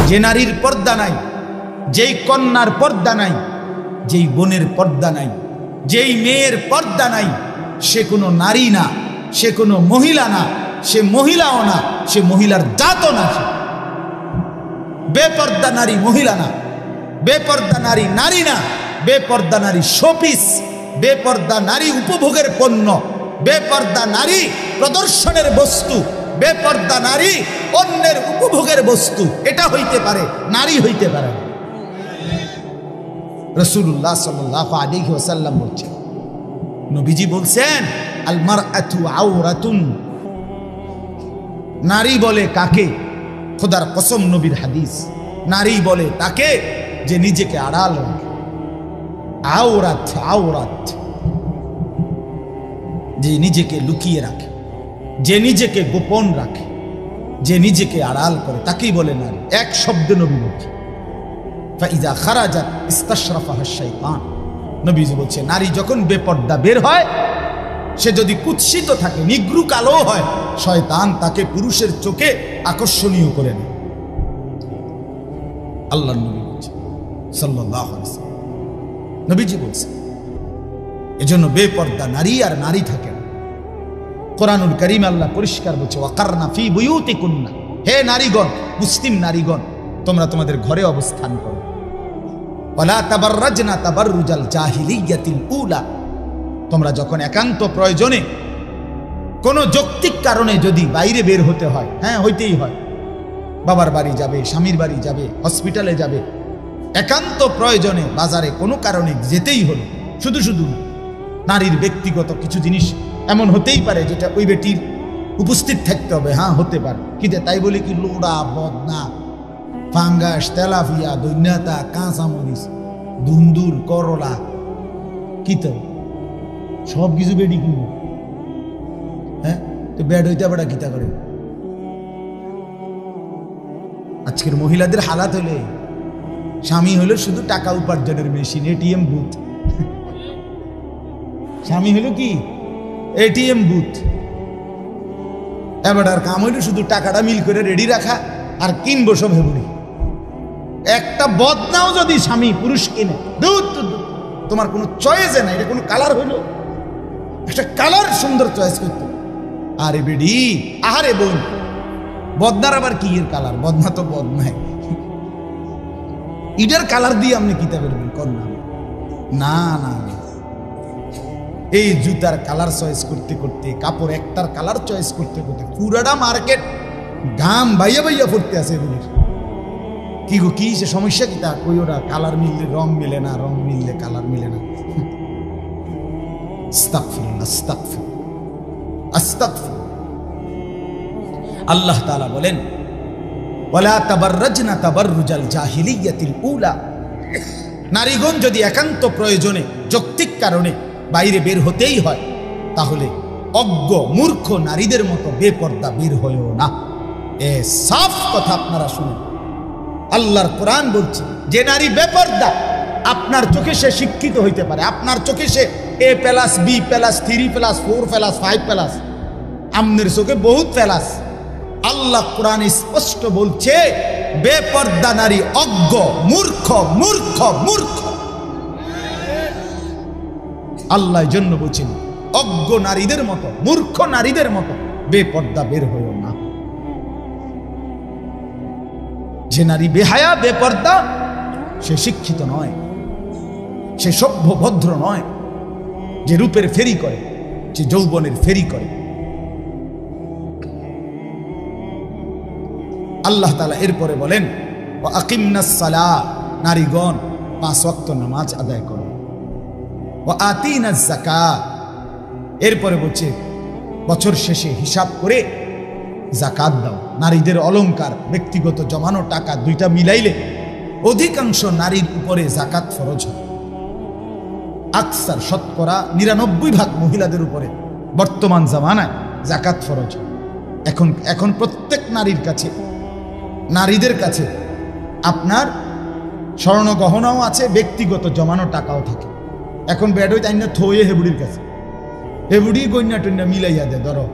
যে নারীর পর্দা নাই, যেই কন্যার পর্দা নাই, যেই বোনের পর্দা নাই, যেই মেয়ের পর্দা নাই, সে কোনো নারী না, সে কোনো মহিলা না, সে মহিলাও না, সে মহিলার জাতও না। বেপর্দা নারী মহিলা না, বেপর্দা নারী নারী না, বেপর্দা নারী শোপিস, বেপর্দা নারী উপভোগের পণ্য, বেপর্দা নারী প্রদর্শনের বস্তু, বেপর্দা নারী অন্যের উপভোগের বস্তু। এটা হইতে পারে, নারী হইতে পারে। রাসূলুল্লাহ সাল্লাল্লাহু আলাইহি ওয়াসাল্লাম বলছেন, নবীজি বলছেন, আল মারআতু আওরাতুন। নারী বলে কাকে? খোদার কসম, নবীর হাদিস, নারী বলে তাকে যে নিজেকে আড়াল রাখে। আওরাত, আওরাত, যে নিজেকে লুকিয়ে রাখে, যে নিজেকে গোপন রাখে, যে নিজেকে আড়াল করে, তাকেই বলে নারী। এক শব্দে নবী বলছে, ফাইজা খারাজাত ইস্তাশরাফাহা শাইতান। নবীজি বলছে, নারী যখন বেপর্দা বের হয়, সে যদি কুৎসিত থাকে, নিগ্রু কালো হয়, শয়তান তাকে পুরুষের চোখে আকর্ষণীয় করে নেয়। আল্লাহর নবী বলছে সাল্লাল্লাহু আলাইহি ওয়াসাল্লাম, নবীজি বলছে, এজন্য বেপর্দা নারী আর নারী থাকে না। কোরআনুল কারীম আল্লাহ পরিষ্কার বলছে, ওয়াকারনা ফি বুয়ুতিকুন্না। হে নারীগণ, মুসলিম নারীগণ, তোমরা তোমাদের ঘরে অবস্থান করো। ওয়ালা তাবাররাজনা তাবাররুজাল জাহিলিয়াতিল উলা। তোমরা যখন একান্ত প্রয়োজনে, কোনো যৌক্তিক কারণে যদি বাইরে বের হতে হয়, হ্যাঁ হইতেই হয়, বাবার বাড়ি যাবে, স্বামীর বাড়ি যাবে, হসপিটালে যাবে, একান্ত প্রয়োজনে বাজারে কোনো কারণে যেতেই হলো, শুধু শুধু না, নারীর ব্যক্তিগত কিছু জিনিস এমন হতেই পারে যেটা ওই বেটির উপস্থিত থাকতে হবে, হ্যাঁ হতে পারে। কিন্তু তাই বলে কি লোড়া, বদনা, ফাঙ্গাস, তেলাপিয়া, দৈন্যতা, কাঁচামরিচ, ধুন্দুল, করলা, কি তো সব কিছু বেডি কিনবো? হ্যাঁ, তো বেড হইতে আবার কিতা করে? আজকের মহিলাদের হালাত হলে, স্বামী হলো শুধু টাকা উপার্জনের মেশিন, এটিএম বুথ। স্বামী হলো কি এটিএম বুথ। এবার আর কাম হইলো শুধু টাকাটা মিল করে রেডি রাখা আর কিনবো সব হেবুড়ি। একটা বদনাও যদি স্বামী পুরুষ কিনে, তোমার কোনো চয়েসে নাই, এটা কোনো কালার হইলো? একটা কালার সুন্দর চয়েস করতো। আরে বেডি, আহারে বোন, বদনার আবার কি এর কালার? বদনা তো বদনাই, ইডের কালার দিয়ে আপনি কিতা করবেন? কন্যা না না, এই জুতার কালার চয়েস করতে করতে, কাপড় একটার কালার চয়েস করতে করতে পুরাটা মার্কেট গাম বাইয়া বাইয়া পড়তে আছে এগুলির। কি গো, কি সে সমস্যা? কি তা কই? ওরা কালার মিললে রং মিলে না, রং মিললে কালার মিলে না। আস্তাগফিরুল্লাহ, আস্তাগফিরুল্লাহ, আস্তাগফিরুল্লাহ। আল্লাহ তাআলা বলেন, ওয়ালা তাবাররাজনা তাবাররুজাল জাহিলিয়াতিল উলা। নারীগণ যদি একান্ত প্রয়োজনে, যৌক্তিক কারণে বাইরে বের হতেই হয়, তাহলে অজ্ঞ মূর্খ নারীদের মতো বেপর্দা বের হয়েও না। এ সাফ কথা আপনারা শুনুন। আল্লাহর কোরআন বলছে, যে নারী বেপর্দা, আপনার চোখে সে শিক্ষিত হইতে পারে, আপনার চোখে সে A+, B+, 3+, 4+, 5+, আমনের চোখে বহুত প্লাস। আল্লাহ কোরআন স্পষ্ট বলছে, বেপর্দা নারী অজ্ঞ, মূর্খ, মূর্খ, মূর্খ। আল্লাহ জন্য বলছেন, অজ্ঞ নারীদের মতো, মূর্খ নারীদের মতো বেপর্দা বের হইও না। যে নারী বেহায়া, বেপর্দা, সে শিক্ষিত নয়, সে সভ্য ভদ্র নয়। যে রূপের ফেরি করে, যে যৌবনের ফেরি করে। আল্লাহ তাআলা এরপরে বলেন, ওয়া আকিমনাস সালাহ, নারীগণ 5 ওয়াক্ত নামাজ আদায় করো। ওয়া আতিনাজ যাকাত, এরপরে বলছে বছর শেষে হিসাব করে যাকাত দাও। নারীদের অলংকার, ব্যক্তিগত জমানো টাকা, দুইটা মিলাইলে অধিকাংশ নারীর উপরে যাকাত ফরজ হয়। আকসার, শতকরা 99% মহিলাদের উপরে বর্তমান জামানায় যাকাত ফরজ হয়। এখন প্রত্যেক নারীর কাছে, নারীদের কাছে আপনার স্বর্ণ গহনাও আছে, ব্যক্তিগত জমানো টাকাও থাকে। এখন বেড হইতে আইনা থয়ে হেবুড়ির কাছে, হেবুড়ি গইনা টইনা মিলাইয়া দেয়, ধরো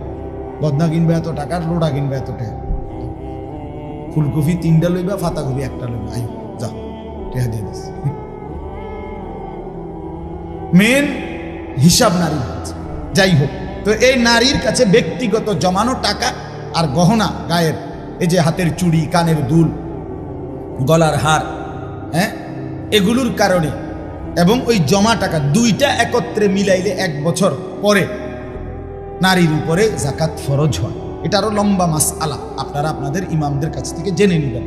বদনা কিনবে এত টাকার, লোড়া কিনবে এত টাকা। ফুলকপি 3টা লইবা, পাতাকপি 1টা লইবা, আই যা টেহা দিয়ে দিস। মেন হিসাব নারী। যাই হোক, তো এই নারীর কাছে ব্যক্তিগত জমানো টাকা আর গহনা, গায়ের এই যে হাতের চুড়ি, কানের দুল, গলার হার, হ্যাঁ, এগুলোর কারণে এবং ওই জমা টাকা দুইটা একত্রে মিলাইলে 1 বছর পরে নারীর উপরে যাকাত ফরজ হয়। এটা আরো লম্বা মাসআলা, আপনারা আপনাদের ইমামদের কাছ থেকে জেনে নেবেন।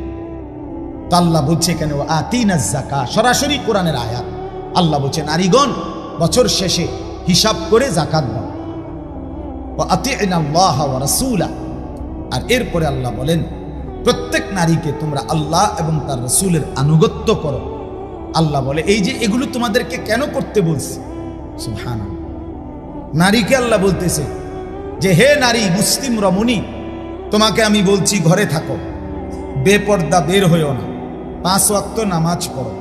তো আল্লাহ বলছে কেন আতিনাজ যাকাত, সরাসরি কোরআনের আয়াত। আল্লাহ বলছে নারীগণ বছর শেষে হিসাব করে যাকাত দাও। ওয়া আতিনাল্লাহ ওয়া রাসূলা, আর এরপরে আল্লাহ বলেন প্রত্যেক নারীকে তোমরা আল্লাহ এবং তার রাসূলের আনুগত্য করো। আল্লাহ বলে এই যে এগুলো তোমাদেরকে কেন করতে বলছি, সুবহানাল্লাহ। নারীকে আল্লাহ বলতেছে যে হে নারী, মুসলিম রমণী, তোমাকে আমি বলছি ঘরে থাকো, বেপর্দা বের হইও না, 5 ওয়াক্ত নামাজ পড়ো,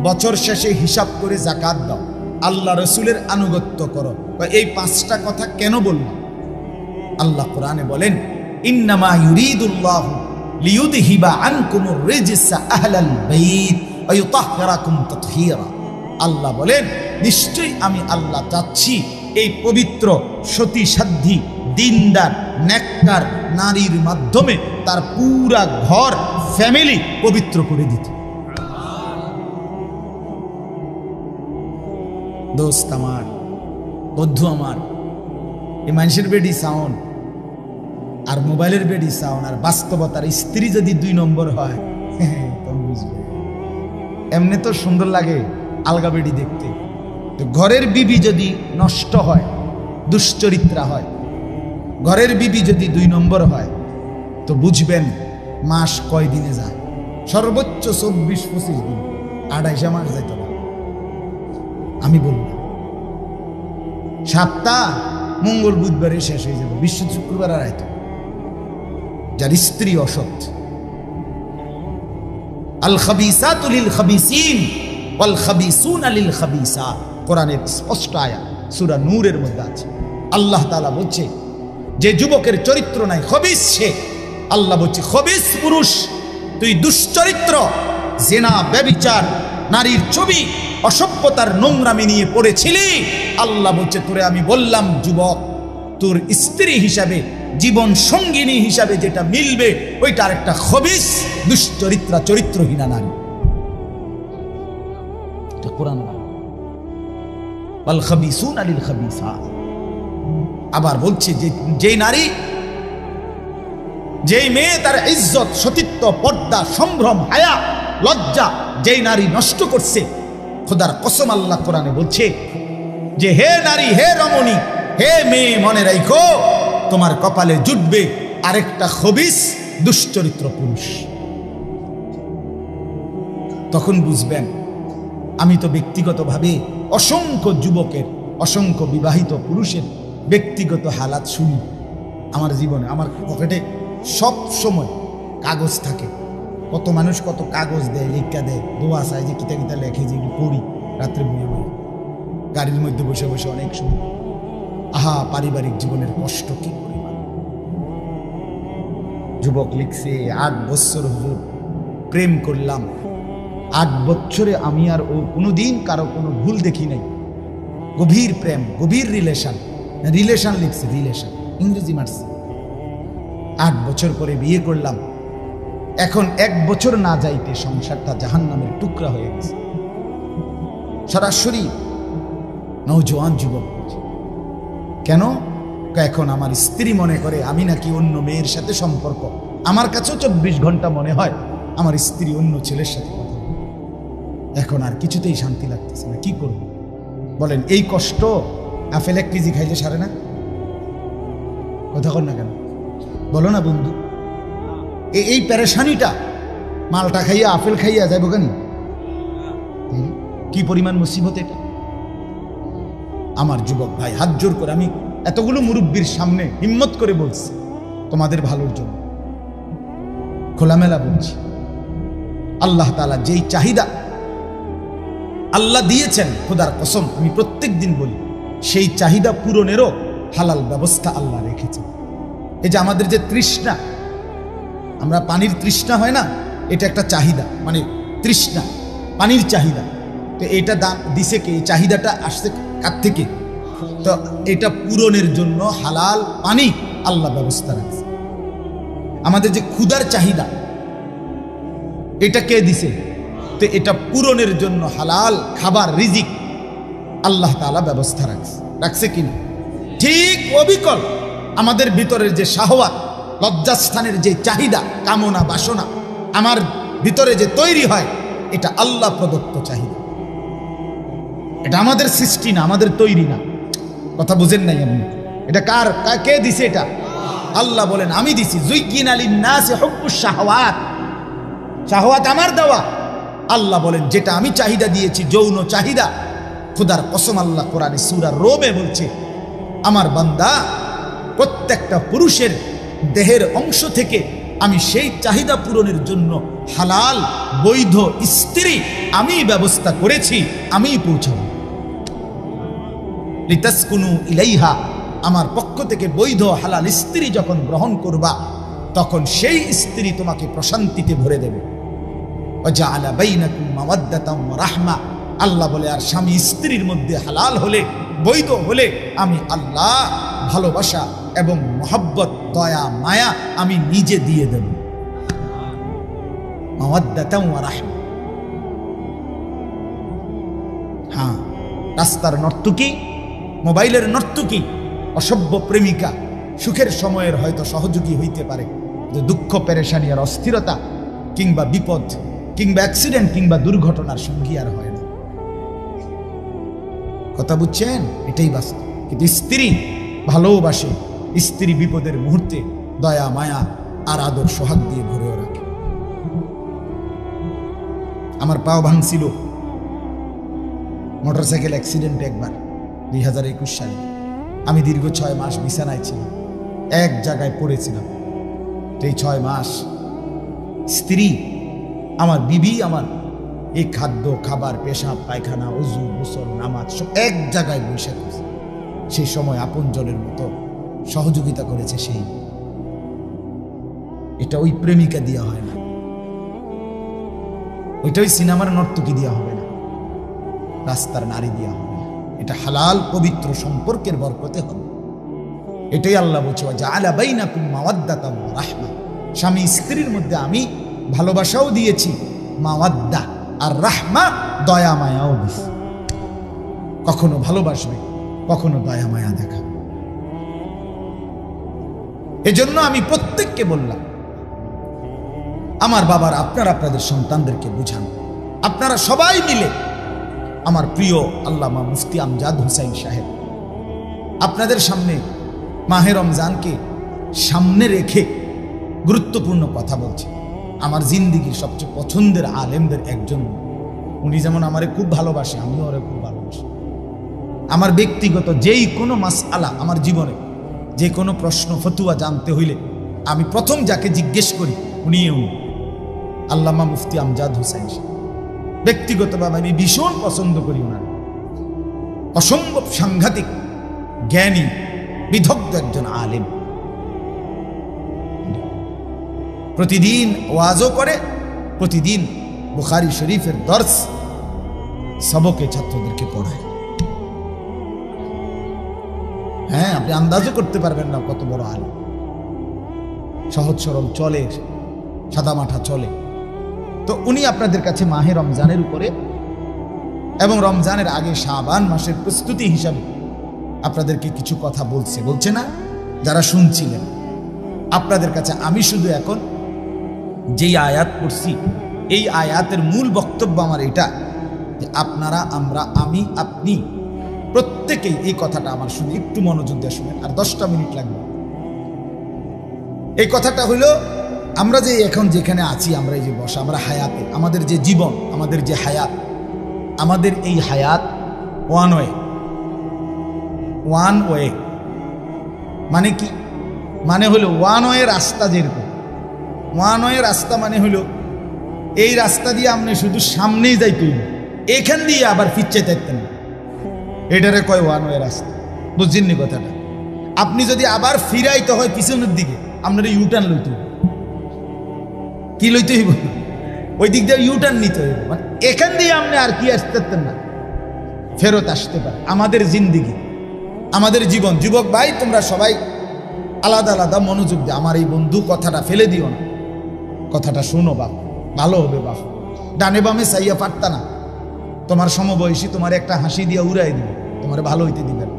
বছর শেষে হিসাব করে যাকাত দাও, আল্লাহ রাসূলের আনুগত্য করো। এই 5টা কথা কেন বললাম? আল্লাহ কোরআনে বলেন ইন্নামা ইউরিদুল্লাহু লিইউযহিবা আনকুমুর রিজসা আহলাল বাইত ওয়া ইউতাহহিরাকুম তাতহীরা। আল্লাহ বলেন নিশ্চয়ই আমি আল্লাহ চাচ্ছি এই পবিত্র সতী সাধ্বী দিনদার নেককার নারীর মাধ্যমে তার পুরা ঘর ফ্যামিলি পবিত্র করে দিতে। দোস্ত আমার, বন্ধু আমার, এই মানুষের বেডি সাউন্ড আর মোবাইলের বেডি সাউন্ড আর বাস্তবতার স্ত্রী যদি 2 নম্বর হয়, তখন বুঝবে। এমনি তো সুন্দর লাগে আলগা বেডি দেখতে, তো ঘরের বিবি যদি নষ্ট হয়, দুশ্চরিত্রা হয়, ঘরের বিবি যদি 2 নম্বর হয়, তো বুঝবেন মাস কয় দিনে যায়। সর্বোচ্চ 24-25 দিন, 28 মাস যাইতে পারে। আমি বললাম সপ্তাহ মঙ্গল বুধবারে শেষ হয়ে যাবে, বিশ্ব শুক্রবার আর আইতো। যার স্ত্রী অসৎ, আল খাবিসাতু লিল খাবিসিন ওয়াল খাবিসুনা লিল খাবিসাত, কোরআনের স্পষ্ট আয়াত, সূরা নূরের মধ্যে আছে। আল্লাহ তাআলা বলছে যে যুবকের চরিত্র নাই, খবিস সে। আল্লাহ বলছে খবিস পুরুষ, তুই দুশ্চরিত্র, জিনা, ব্যভিচার, নারীর ছবি, অসভ্যতার নোংরামি নিয়ে পড়েছিলি। আল্লাহ বলছে তোরে আমি বললাম যুবক, তোর স্ত্রী হিসাবে, জীবন সঙ্গিনী হিসাবে যেটা মিলবে ওইটা আরেকটা খবিস, দুশ্চরিত্রা, চরিত্রহীনা নারী। এটা কোরআন। ওয়াল খাবিসুনা লিল খাবিসাত। আবার বলছে যে যেই নারী, যেই মেয়ে তার ইজ্জত, সতীত্ব, পর্দা, সম্ভ্রম, হায়া, লজ্জা যেই নারী নষ্ট করছে, খোদার কসম আল্লাহ কোরআনে বলছে যে হে নারী, হে রমণী, হে মেয়ে, মনে রাখো তোমার কপালে জুটবে আরেকটা খবিস, দুশ্চরিত্র পুরুষ। তখন বুঝবেন আমি তো ব্যক্তিগতভাবে অসংখ্য যুবকের, অসংখ্য বিবাহিত পুরুষের ব্যক্তিগত হালাত শুনি আমার জীবনে। আমার পকেটে সব সময় কাগজ থাকে, কত মানুষ কত কাগজ দেয়, লেখা দেয়, দোয়া চায় যে কিতা কিতা লেখে, যে পড়ি রাত্রে বইয়ে বই, গাড়ির মধ্যে বসে বসে অনেক সময়। আহা, পারিবারিক জীবনের কষ্ট কি পরিমাণ। যুবক লিখছে 8 বছর হুজুর প্রেম করলাম, 8 বছরে আমি আর ও কোনোদিন কারো কোনো ভুল দেখি নাই। গভীর প্রেম, গভীর রিলেশন, রিলেশন লিখছে, রিলেশন ইংরেজি মারছে। 8 বছর পরে বিয়ে করলাম, এখন 1 বছর না যাইতে সংসারটা জাহান্নামের টুকরা হয়ে গেছে। সরাসরি নওজোয়ান যুবক বলছে কেন? এখন আমার স্ত্রী মনে করে আমি নাকি অন্য মেয়ের সাথে সম্পর্ক। আমার কাছেও 24 ঘন্টা মনে হয় আমার স্ত্রী অন্য ছেলের সাথে কথা বলে। এখন আর কিছুতেই শান্তি লাগতেছে না, কি করব বলেন? এই কষ্ট আপেল 1 কেজি খাইলে সারে না? কথা কর না কেন, বলো না বন্ধু? এই পেরেশানিটা মালটা খাইয়া, আপেল খাইয়া যাইব কেন? কি পরিমাণ মুসিবত এটা! আমার যুবক ভাই, হাত জোর করে আমি এতগুলো মুরব্বীর সামনে হিম্মত করে বলছি, তোমাদের ভালোর জন্য খোলামেলা বলছি। আল্লাহ তাআলা যেই চাহিদা আল্লাহ দিয়েছেন, খোদার কসম আমি প্রত্যেক দিন বলি, সেই চাহিদা পূরণেরও হালাল ব্যবস্থা আল্লাহ রেখেছেন। এই যে আমাদের যে তৃষ্ণা, আমরা পানির তৃষ্ণা হয় না, এটা একটা চাহিদা, মানে তৃষ্ণা, পানির চাহিদা। তো এটা দান দিছে কে? এই চাহিদাটা আসছে কার থেকে? তো এটা পূরণের জন্য হালাল পানি আল্লাহ ব্যবস্থা রাখছে। আমাদের যে ক্ষুধার চাহিদা, এটা কে দিছে? তো এটা পূরণের জন্য হালাল খাবার, রিজিক আল্লাহ তাআলা ব্যবস্থা রাখছে কিনা? ঠিক অবিকল আমাদের ভিতরের যে শাহওয়াত, লজ্জাস্থানের যে চাহিদা, কামনা, বাসনা আমার ভিতরে যে তৈরি হয়, এটা আল্লাহ প্রদত্ত চাহিদা। এটা আমাদের সৃষ্টি না, আমাদের তৈরি না। কথা বুঝেন নাই আপনি? এটা কে দিছে? এটা আল্লাহ বলেন আমি দিছি। যুইয়িনা লিন-নাসি হুব্বুশ শাহওয়াত, শাহওয়াত আমার দেওয়া। আল্লাহ বলেন যেটা আমি চাহিদা দিয়েছি, যৌন চাহিদা, খোদার কসম আল্লাহ কোরআনে সূরা রোমে বলছে, আমার বান্দা প্রত্যেকটা পুরুষের দেহের অংশ থেকে আমি সেই চাহিদা পূরণের জন্য হালাল বৈধ স্ত্রী আমি ব্যবস্থা করেছি, আমি পৌঁছাবো। লিতাসকুনু ইলাইহা, আমার পক্ষ থেকে বৈধ হালাল স্ত্রী যখন গ্রহণ করবা, তখন সেই স্ত্রী তোমাকে প্রশান্তিতে ভরে দেবে। ওয়াজআলা বাইনাকুম মাওয়াদ্দাতাম ওয়া রাহমা, আল্লাহ বলে আর স্বামী স্ত্রীর মধ্যে হালাল হলে, বৈধ হলে আমি আল্লাহ ভালোবাসা এবং মহব্বত, দয়া, মায়া আমি নিজে দিয়ে দেব। মাওয়াদ্দাতাম ওয়া রাহমা। হ্যাঁ, রাস্তার নর্তকী, মোবাইলের নর্তকী, অসভ্য প্রেমিকা সুখের সময়ের হয়তো সহযোগী হইতে পারে, যে দুঃখ, পেরেশানি আর অস্থিরতা কিংবা বিপদ কিংবা অ্যাক্সিডেন্ট কিংবা দুর্ঘটনার সঙ্গী আর হয় না। কথা বুঝছেন? এটাই বাস্তব। কিন্তু স্ত্রী ভালোবাসে, স্ত্রী বিপদের মুহূর্তে দয়া, মায়া আর আদর, সোহাগ দিয়ে ভরেও রাখে। আমার পাও ভাঙছিল মোটরসাইকেল অ্যাক্সিডেন্টে একবার 2021 সালে। আমি দীর্ঘ 6 মাস বিছানায় ছিলাম, এক জায়গায় পড়েছিলাম। এই 6 মাস স্ত্রী, আমার বিবি, আমার এই খাদ্য, খাবার, পেশাব, পায়খানা, ওযু, গোসল, নামাজ সব এক জায়গায় বসে করেছে। সেই সময় আপনজনের মতো সহযোগিতা করেছে সেই। এটা ওই প্রেমিকা দিয়া হয় না, ওইটা ওই সিনেমার নর্তকী দিয়া হবে না, রাস্তার নারী দিয়া হবে না। এটা হালাল পবিত্র সম্পর্কের বরকতে হবে। এটাই আল্লাহ বলছে, ওয়াজআলা বাইনাকুম মাওয়াদ্দাতাম ওয়া রাহমা, স্বামী স্ত্রীর মধ্যে আমি ভালোবাসাও দিয়েছি, মাওয়াদ্দা আর রাহমা, দয়া মায়াও দিয়েছি। কখনো ভালোবাসবে, কখনো দয়া মায়া দেখাবে। এজন্য আমি প্রত্যেককে বললাম, আমার বাবার আপনারা আপনাদের সন্তানদেরকে বুঝান। আপনারা সবাই মিলে আমার প্রিয় আল্লামা মুফতি আমজাদ হোসাইন সাহেব আপনাদের সামনে মাহে রমজানকে সামনে রেখে গুরুত্বপূর্ণ কথা বলছে। আমার জিন্দিগির সবচেয়ে পছন্দের আলেমদের একজন উনি। যেমন আমারে খুব ভালোবাসে, আমিও ওরে খুব ভালোবাসি। আমার ব্যক্তিগত যেই কোনো মাসআলা, আমার জীবনে যে কোনো প্রশ্ন ফতুয়া জানতে হইলে আমি প্রথম যাকে জিজ্ঞেস করি উনি আল্লামা মুফতি আমজাদ হোসাইন সাহেব। ব্যক্তিগতভাবে আমি ভীষণ পছন্দ করি ওনার। অসম্ভব সাংঘাতিক জ্ঞানী, বিদগ্ধ একজন আলেম। প্রতিদিন ওয়াজও করে, প্রতিদিন বুখারী শরীফের দর্স সবকে ছাত্রদেরকে পড়ায়। হ্যাঁ, আপনি আন্দাজও করতে পারবেন না কত বড় আলেম। সহজ সরল চলে, সাদামাঠা চলে। তো উনি আপনাদের কাছে মাহে রমজানের উপরে এবং রমজানের আগে শাবান মাসের প্রস্তুতি হিসাবে আপনাদেরকে কিছু কথা বলছে না? যারা শুনছিলেন, আপনাদের কাছে আমি শুধু এখন যেই আয়াত পড়ছি, এই আয়াতের মূল বক্তব্য আমার এটা যে আপনারা, আমরা, আমি, আপনি প্রত্যেকেই এই কথাটা আমার শুনে একটু মনোযোগ দিয়ে শুনেন। আর 10টা মিনিট লাগবে। এই কথাটা হইল, আমরা যে এখন যেখানে আছি, আমরা এই যে বসা, আমরা হায়াতে, আমাদের যে জীবন, আমাদের যে হায়াত, আমাদের এই হায়াত ওয়ান ওয়ে। মানে কি? মানে হলো ওয়ান ওয়ে রাস্তা। যেরকম ওয়ান ওয়ে রাস্তা মানে হলো এই রাস্তা দিয়ে আপনি শুধু সামনেই যাইতে হইল, এখান দিয়ে আবার ফিরতে থাকতেন, এটারে কয় ওয়ান ওয়ে রাস্তা। বুঝছেননি কথাটা? আপনি যদি আবার ফিরাইতে হয় পিছনের দিকে, আপনার ইউটার্ন লইতে হবে। কি লইতে হইব, ওই দিক দিয়ে ইউটার্ন নিতে হইব, মানে এখান দিয়ে আপনি আর কি আসতে পারতেন না, ফেরত আসতে পারে। আমাদের জিন্দিগি, আমাদের জীবন, যুবক ভাই তোমরা সবাই আলাদা আলাদা মনোযোগ দিয়ে আমার এই বন্ধু কথাটা ফেলে দিও না, কথাটা শোনো বাপ, ভালো হবে বাপ। ডানে বামে চাইয়া পারতা না, তোমার সমবয়সী তোমার একটা হাসি দিয়ে উড়াই দিবে, তোমার ভালো হইতে দিবে না।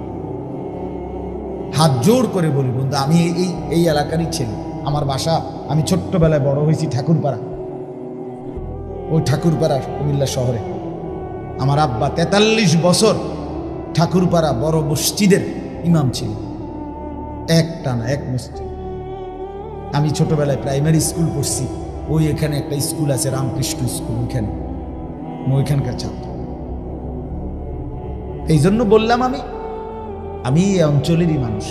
হাত জোর করে বলি বন্ধু, আমি এই এলাকারই ছেলে, আমার বাসা, আমি ছোট্টবেলায় বড় হয়েছি ঠাকুরপাড়া, ওই ঠাকুরপাড়া কুমিল্লা শহরে। আমার আব্বা 43 বছর ঠাকুরপাড়া বড় মসজিদের ইমাম ছিল, একটানা এক মসজিদ। আমি ছোটবেলায় প্রাইমারি স্কুল পড়ছি, ওই এখানে একটা স্কুল আছে রামকৃষ্ণ স্কুল, ওইখানে ওইখানকার ছাত্র। এই জন্য বললাম আমি এই অঞ্চলেরই মানুষ।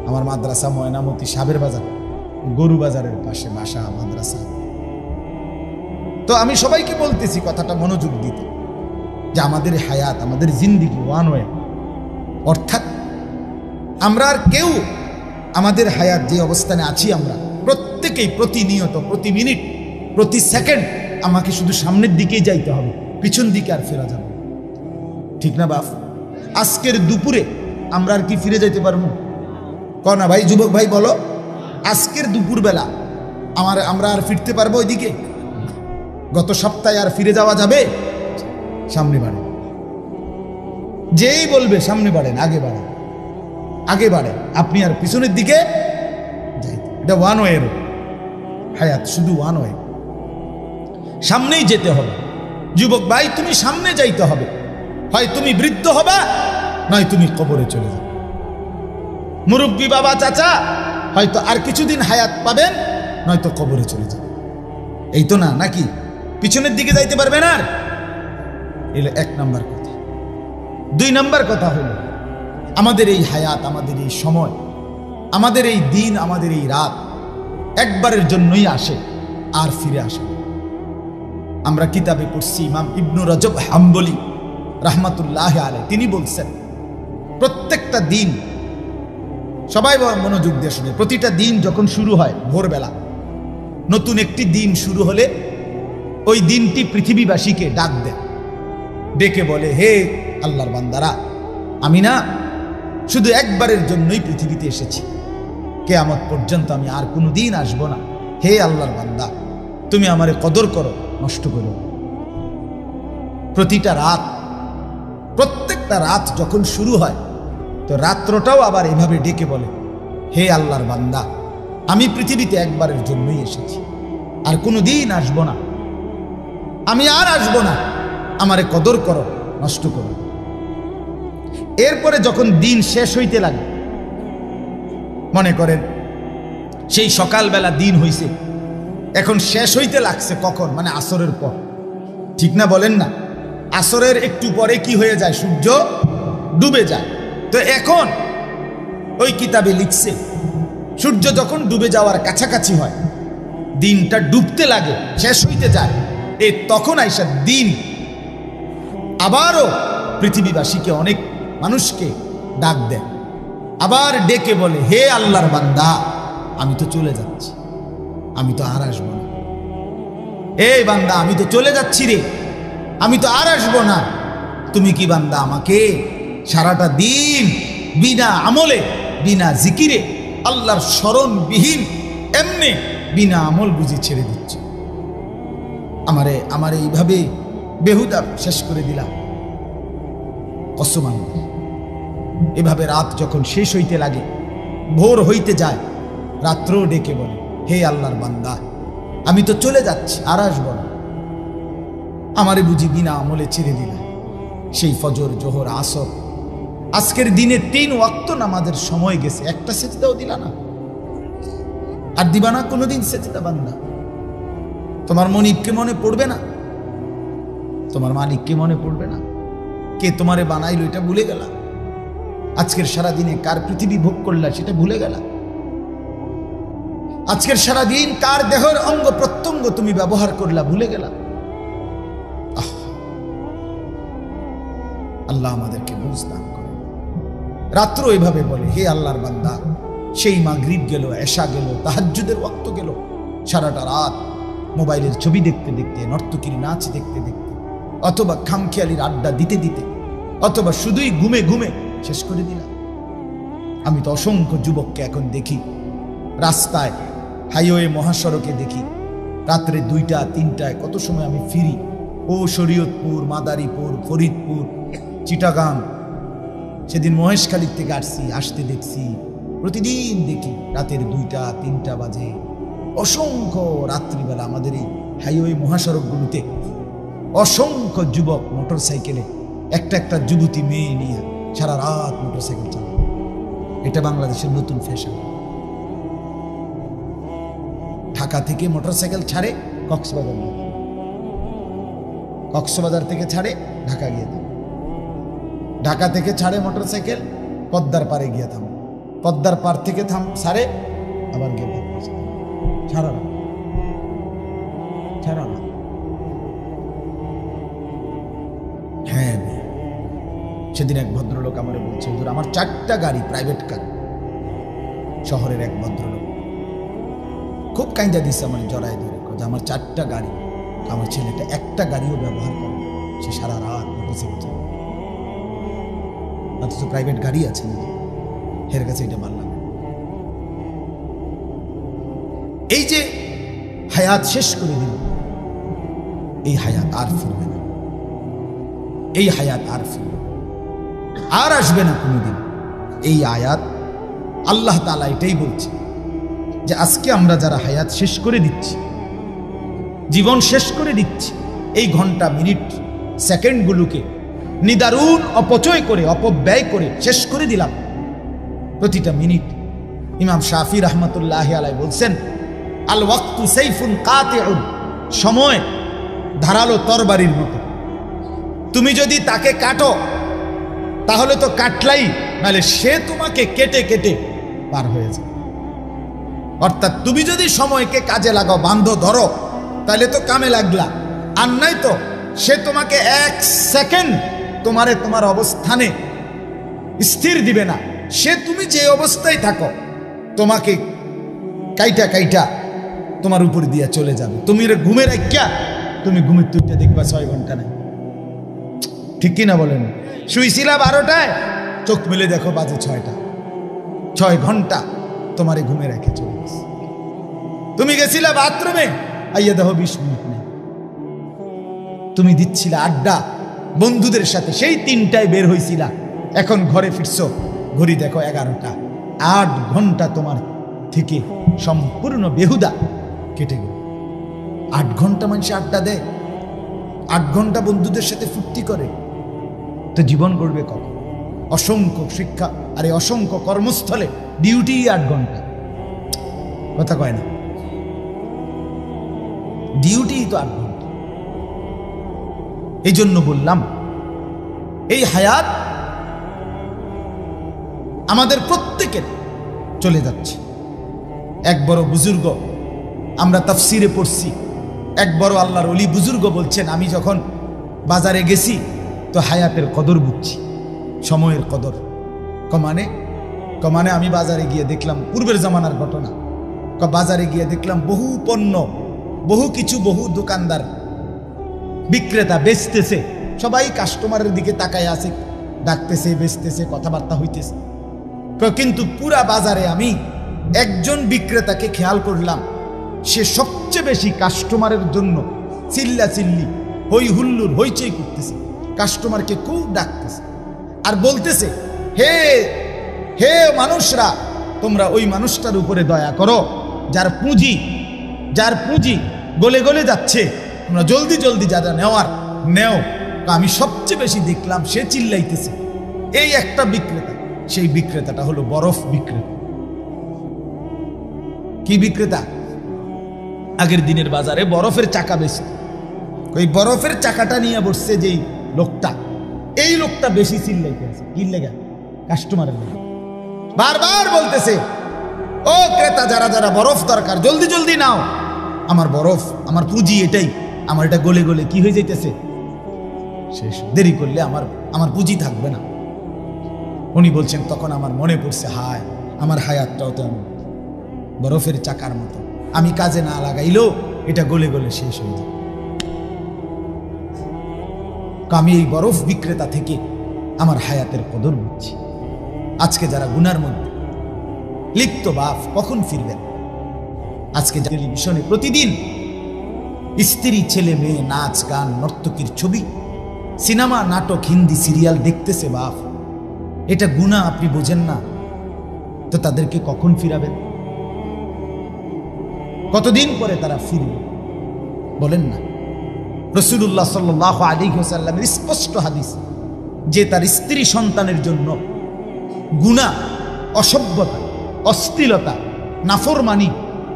আমার মাদ্রাসা ময়নামতি সাবের বাজার, গরু বাজারের পাশে বাসা মাদ্রাসা। তো আমি সবাইকে বলতেছি কথাটা মনোযোগ দিতে, যে আমাদের হায়াত, আমাদের জিন্দিগি ওয়ান ওয়ে, অর্থাৎ আমরা আর কেউ আমাদের হায়াত যে অবস্থানে আছি আমরা প্রত্যেকেই প্রতিনিয়ত, প্রতি মিনিট, প্রতি সেকেন্ড আমাকে শুধু সামনের দিকেই যাইতে হবে, পিছন দিকে আর ফেরা যাবে, ঠিক না বাপ? আজকের দুপুরে আমরা আর কি ফিরে যাইতে পারবো? কনা ভাই, যুবক ভাই বলো, আজকের দুপুরবেলা আমরা আর ফিরতে পারবো ওইদিকে? গত সপ্তাহে আর ফিরে যাওয়া যাবে? সামনে বাড়েন, যেই বলবে সামনে বাড়েন, আগে বাড়েন, আগে বাড়েন, আপনি আর পিছনের দিকে যাইতে। এটা ওয়ান ওয়ে হায়াত, শুধু ওয়ান ওয়ে, সামনেই যেতে হবে। যুবক ভাই, তুমি সামনে যাইতে হবে, হয় তুমি বৃদ্ধ হবা, নয় তুমি কবরে চলে যাবে। মুরব্বী বাবা চাচা হয়তো আর কিছুদিন হায়াত পাবেন, নয়তো কবরে চলে যাবে। এই তো না, নাকি পিছনের দিকে যাইতে পারবেন আর? এলো 1 নম্বর কথা। 2 নম্বর কথা হলো, আমাদের এই হায়াত, আমাদের এই সময়, আমাদের এই দিন, আমাদের এই রাত একবারের জন্যই আসে, আর ফিরে আসে। আমরা কিতাবে পড়ছি, ইমাম ইবনু রজব হাম্বলি রাহমাতুল্লাহ আলাইহি তিনি বলছেন, প্রত্যেকটা দিন, সবাই মনোযোগ দিয়ে শুনে, প্রতিটা দিন যখন শুরু হয় ভোরবেলা, নতুন একটি দিন শুরু হলে ওই দিনটি পৃথিবীবাসীকে ডাক দেয়, ডেকে বলে, হে আল্লাহর বান্দারা, আমি না শুধু একবারের জন্যই পৃথিবীতে এসেছি, কিয়ামত পর্যন্ত আমি আর কোনো দিন আসবো না। হে আল্লাহর বান্দা, তুমি আমারে কদর করো, নষ্ট করো। প্রতিটা রাত, প্রত্যেকটা রাত যখন শুরু হয়, তো রাত্রটাও আবার এভাবে ডেকে বলে, হে আল্লাহর বান্দা, আমি পৃথিবীতে একবারের জন্যই এসেছি, আর কোনো দিন আসবো না, আমি আর আসবো না, আমারে কদর করো, নষ্ট করো। এরপরে যখন দিন শেষ হইতে লাগে, মনে করেন সেই সকালবেলা দিন হইছে, এখন শেষ হইতে লাগছে কখন? মানে আসরের পর, ঠিক না বলেন না? আসরের একটু পরে কি হয়ে যায়? সূর্য ডুবে যায়। তো এখন ওই কিতাবে লিখছে, সূর্য যখন ডুবে যাওয়ার কাছাকাছি হয়, দিনটা ডুবতে লাগে, শেষ হইতে যায়, তখন আইসা দিন আবারও পৃথিবীবাসীকে, অনেক মানুষকে ডাক দেয়, আবার ডেকে বলে, হে আল্লাহর বান্দা, আমি তো চলে যাচ্ছি, আমি তো আর আসবো না। এই বান্দা, আমি তো চলে যাচ্ছি রে, আমি তো আর আসবো না। তুমি কি বান্দা আমাকে সারাটা দিন বিনা আমলে, বিনা জিকিরে, আল্লাহর স্মরণবিহীন এমনি বিনা আমল বুঝি ছেড়ে দিচ্ছ? আমারে এইভাবে বেহুদা শেষ করে দিলাম। কসম আল্লাহ, এভাবে রাত যখন শেষ হইতে লাগে, ভোর হইতে যায়, রাত্রও ডেকে বলে, হে আল্লাহর বান্দা, আমি তো চলে যাচ্ছি, আর আসবো না, আমারে বুঝি বিনা আমলে ছেড়ে দিলাম। সেই ফজর, জোহর, আসর, আজকের দিনে 3 ওয়াক্ত নামাজের সময় গেছে, একটা সেজদাও দিলা না, আর দিবা না কোনোদিন সেজদা বান্দা। তোমার মনিবকে মনে পড়বে না? তোমার মালিককে মনে পড়বে না? কে তোমারে বানাইলো এটা ভুলে গেলা? আজকের সারাদিনে কার পৃথিবী ভোগ করলা সেটা ভুলে গেলা? আজকের সারাদিন কার দেহের অঙ্গ প্রত্যঙ্গ তুমি ব্যবহার করলা ভুলে গেলা? আল্লাহ আমাদেরকে বুঝ দান করে। রাত্র এভাবে বলে, হে আল্লাহর বান্দা, সেই মাগরিব গেল, এশা গেল, তাহাজ্জুদের ওয়াক্ত গেল, সারাটা রাত মোবাইলের ছবি দেখতে দেখতে, নর্তকীর নাচ দেখতে দেখতে, অথবা খামখেয়ালির আড্ডা দিতে দিতে, অথবা শুধুই ঘুমে ঘুমে শেষ করে দিলাম। আমি তো অসংখ্য যুবককে এখন দেখি রাস্তায়, হাইওয়ে মহাসড়কে দেখি রাত্রে 2টা 3টায়, কত সময় আমি ফিরি ও শরীয়তপুর, মাদারীপুর, ফরিদপুর, চিটাগাং। সেদিন মহেশখালীর থেকে আসতে দেখছি, প্রতিদিন দেখি রাতের 2টা 3টা বাজে। অসংখ্য রাত্রিবেলা আমাদের এই হাইওয়ে মহাসড়কগুলোতে অসংখ্য যুবক মোটর সাইকেলে, একটা একটা যুবতী মেয়ে নিয়ে সারা রাত মোটর সাইকেল চালায়। এটা বাংলাদেশের নতুন ফ্যাশন। ঢাকা থেকে মোটর সাইকেল ছাড়ে কক্সবাজার, কক্সবাজার থেকে ছাড়ে ঢাকা গিয়ে থাম, ঢাকা থেকে ছাড়ে মোটর সাইকেল পদ্মার পারে গিয়ে থাম, পদ্মার পার থেকে ছাড়ে আবার গিয়ে ছাড়া না, ছাড়া না। হ্যাঁ, সেদিন এক ভদ্রলোক আমার বলছে, হুজুর আমার 4টা গাড়ি, প্রাইভেট কার। শহরের এক ভদ্রলোক খুব কাইন্দা দিচ্ছে আমার, জড়ায় ধরে, আমার 4টা গাড়ি, আমার ছেলেটা একটা গাড়িও ব্যবহার করে, সে সারা রাত মোটরসাইকেল চালায়, অথচ প্রাইভেট গাড়ি আছে না। এর কাছে এটা ভালো লাগে। এই যে হায়াত শেষ করে দিল, এই হায়াত আর ফিরবে না, এই হায়াত আর ফিরবে আর আসবে না কোনোদিন। এই আয়াত আল্লাহ তাআলা এটাই বলছে যে আজকে আমরা যারা হায়াত শেষ করে দিচ্ছি, জীবন শেষ করে দিচ্ছি, এই ঘন্টা, মিনিট, সেকেন্ডগুলোকে নিদারুণ অপচয় করে, অপব্যয় করে শেষ করে দিলাম। প্রতিটা মিনিট, ইমাম শাফি রাহমাতুল্লাহি আলাইহি বলছেন, আল ওয়াক্তু সাইফুন কাতিউন, সময় ধারালো তরবারির মতো। তুমি যদি তাকে কাটো তাহলে তো কাটলাই, নাহলে সে তোমাকে কেটে কেটে পার হয়ে যায়। অর্থাৎ তুমি যদি সময়কে কাজে লাগাও, বান্ধো, ধরো, তাহলে তো কামে লাগলা, আর নাই তো সে তোমাকে 1 সেকেন্ড তোমার অবস্থানে স্থির দিবে না। সে তুমি যে অবস্থায় থাকো তোমাকে কাইটা কাইটা তোমার উপর দিয়ে চলে যাবে। তুমি ঘুমে রাখিয়া তুমি ঘুমের তুইটা দেখবা 6 ঘন্টা নাই, ঠিক কিনা বলেন? শুইছিলা 12টায়, চোখ মেলে দেখো বাজে 6টা, 6 ঘন্টা তোমারে ঘুমে রেখে চলে গেছে। তুমি গেছিলা বাথরুমে, আইয়া দেখো 20 মিনিট নেই। তুমি দিচ্ছিলা আড্ডা বন্ধুদের সাথে, সেই 3টায় বের হইছিলা, এখন ঘরে ফিরছো, ঘড়ি দেখো 11টা। 8 ঘন্টা তোমার থেকে সম্পূর্ণ বেহুদা কেটে গেল। 8 ঘন্টা মানুষ আড্ডা দেয়, 8 ঘন্টা বন্ধুদের সাথে ফুর্তি করে, তো জীবন করবে কখন? অসংখ্য শিক্ষা আর এই অসংখ্য কর্মস্থলে ডিউটি 8 ঘন্টা, কথা কয় না, ডিউটি তো 8 ঘন্টা। এই জন্য বললাম এই হায়াত আমাদের প্রত্যেকের চলে যাচ্ছে। এক বড় বুজুর্গ, আমরা তাফসিরে পড়ছি, এক বড় আল্লাহর ওলি বুজুর্গ বলছেন, আমি যখন বাজারে গেছি তো হায়াতের কদর বুঝছি, সময়ের কদর। কমানে আমি বাজারে গিয়ে দেখলাম, পূর্বের জামানার ঘটনা, বাজারে গিয়ে দেখলাম বহু পণ্য, বহু কিছু, বহু দোকানদার, বিক্রেতা বেচতেছে, সবাই কাস্টমারের দিকে তাকায় আছে, ডাকতেছে, বেচতেছে, কথাবার্তা হইতেছে। কিন্তু পুরা বাজারে আমি একজন বিক্রেতাকে খেয়াল করলাম, সে সবচেয়ে বেশি কাস্টমারের জন্য চিল্লা চিল্লি, হই হুল্লুর, হইচই করতেছে, কাস্টমারকে খুব ডাকতেছে আর বলতেছে, হে হে মানুষরা, তোমরা ওই মানুষটার উপরে দয়া করো যার পুঁজি গলে গলে যাচ্ছে, তোমরা জলদি জলদি যারা নেওয়ার নেও। আমি সবচেয়ে বেশি দেখলাম সে চিল্লাইতেছে এই একটা বিক্রেতা, সেই বিক্রেতাটা হলো বরফ বিক্রেতা। কি বিক্রেতা? আগের দিনের বাজারে বরফের চাকা বেশি, ওই বরফের চাকাটা নিয়ে বসছে যেই লোকটা, এই লোকটা বেশি চিল্লাইতেছে। কি লেগা? কাস্টমারের লেগে বারবার বলতেছে, ও ক্রেতা, যারা যারা বরফ দরকার জলদি জলদি নাও, আমার বরফ, আমার পুঁজি এটাই, আমার এটা গলে গলে কি হয়ে যাইতেছে শেষ, দেরি করলে আমার পুঁজি থাকবে না। উনি বলছেন, তখন আমার মনে পড়ছে, হায়, আমার হায়াতটাও তো বরফের চাকার মতো, আমি কাজে না লাগাইলেও এটা গলে গলে শেষ হয়ে যাবে। আমি এই বরফ বিক্রেতা থেকে আমার হায়াতের কদর বুঝছি। আজকে যারা গুনার মধ্যে লিপ্ত, বাপ কখন ফিরবেন? আজকে টেলিভিশনে প্রতিদিন স্ত্রী, ছেলে, মেয়ে, নাচ, গান, নর্তকীর ছবি, সিনেমা, নাটক, হিন্দি সিরিয়াল দেখতেছে বাপ। এটা গুনাহ, আপনি বোঝেন না তো তাদেরকে কখন ফিরাবেন? কতদিন পরে তারা ফিরবে বলেন না? রাসূলুল্লাহ সাল্লাল্লাহু আলাইহি ওয়াসাল্লামের স্পষ্ট হাদিস যে তার স্ত্রী সন্তানের জন্য গুনাহ, অসভ্যতা, অশ্লীলতা, নাফরমানি,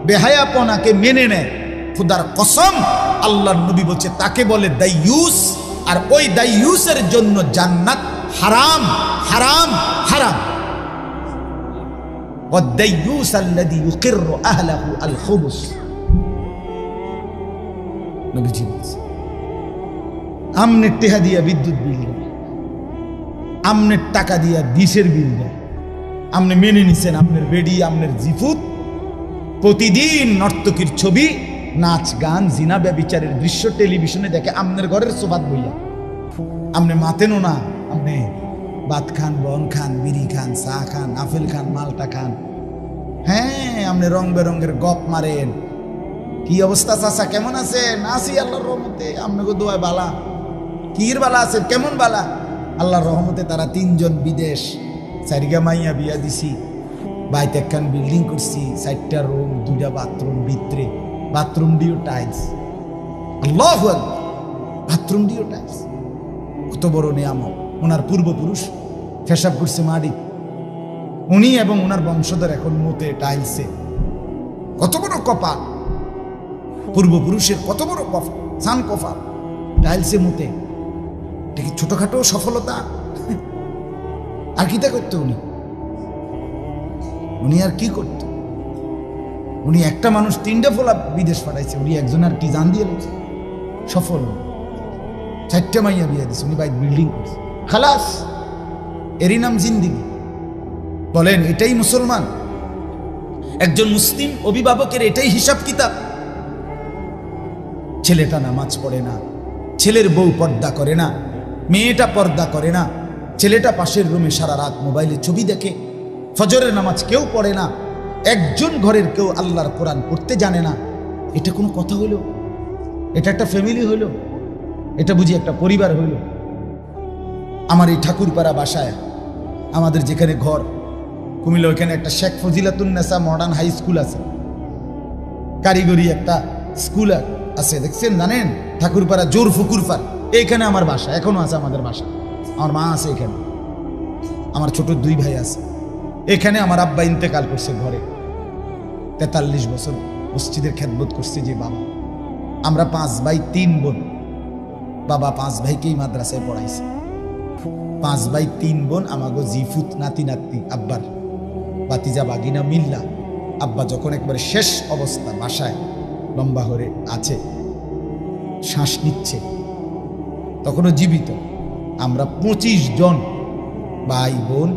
বেহায়াপনাকে মেনে নেয়, খুদার কসম আল্লাহর নবী বলছে তাকে বলে দাইয়ুস। আর ওই দাইয়ুসের জন্য জান্নাত হারাম, হারাম, হারাম। ওয়াদ-দাইয়ুস আল্লাযী ইউকিররু আহলাহু আল-খুবুস। নবীজি বলছে আমনের টেহা দিয়া বিদ্যুৎ বিল দেয়, আমনের টাকা দিয়া ডিশের বিল দেয়, আপনি মেনে নিছেন আপনার বেডি, আপনার জিফুত প্রতিদিন নর্তকীর ছবি, নাচ, গান, জিনা, ব্যভিচারের দৃশ্য টেলিভিশনে দেখে আপনার ঘরের সোফাত বইয়া। আপনি মাতেনও না, আপনি ভাত খান, বন খান, বিড়ি খান, চা খান, আপেল খান, মালটা খান। হ্যাঁ, আপনি রং বেরঙের গপ মারেন। কি অবস্থা চাচা, কেমন আছেন? আছি আল্লাহর রহমতে, আপনাকে দোয়ায় বালা। কির বালা আছে? কেমন বালা? আল্লাহর রহমতে তারা 3 জন বিদেশ, 4 মাইয়া বিয়া দিছি, বাইতে একখান বিল্ডিং করছি, 4টা রুম, 2টা বাথরুম, ভিতরে বাথরুম দিও টাইলস। আল্লাহু আকবার, বাথরুম দিও টাইলস। কত বড় নিয়ামত! ওনার পূর্বপুরুষ পেশাব করছে মাটি, উনি এবং ওনার বংশধর এখন মতে টাইলসে। কত বড় কপাল! পূর্বপুরুষের কত বড় কপাল, সান কপাল, টাইলসে মতে। এটা কি ছোটখাটো সফলতা? আর কিটা করতো উনি? উনি আর কি করত? উনি একটা মানুষ 3টে ফোলা বিদেশ পাঠাইছে, উনি একজন আর কি জান দিয়ে লেগেছে সফল। 4টে মাইয়া বিয়ে দিচ্ছে, উনি বাইক বিল্ডিং করছে, খালাস। এরই নাম জিন্দিগি। বলেন এটাই মুসলমান? একজন মুসলিম অভিভাবকের এটাই হিসাব কিতাব? ছেলেটা নামাজ পড়ে না, ছেলের বউ পর্দা করে না, মেয়েটা পর্দা করে না, ছেলেটা পাশের রুমে সারা রাত মোবাইলে ছবি দেখে, ফজরের নামাজ কেউ পড়ে না, একজন ঘরের কেউ আল্লাহর কোরআন পড়তে জানে না। এটা কোনো কথা হইল? এটা একটা ফ্যামিলি হইল? এটা বুঝি একটা পরিবার হইল? আমার এই ঠাকুরপাড়া বাসায়, আমাদের যেখানে ঘর কুমিল্লা, ওইখানে একটা Sheikh Fazilatunnesa modern high school আছে, কারিগরি একটা স্কুল আছে, দেখছেন জানেন? ঠাকুরপাড়া জোর ফুকুরপার, এইখানে আমার বাসা, এখনো আছে আমাদের বাসা। আমার মা আছে এখানে, আমার ছোট 2 ভাই আছে এখানে। আমার আব্বা ইন্তেকাল করছে ঘরে, 43 বছর মসজিদের খেদমত করছে যে বাবা। আমরা 5 ভাই 3 বোন। বাবা 5 ভাইকেই মাদ্রাসায় পড়াইছে। 5 ভাই 3 বোন, আমাগো জিফুত নাতি নাতি, আব্বার বাতিজা বাগিনা মিল্লা। আব্বা যখন একবারে শেষ অবস্থা, বাসায় লম্বা হয়ে আছে, শ্বাস নিচ্ছে, তখনও জীবিত। আমরা 25 জন ভাই বোন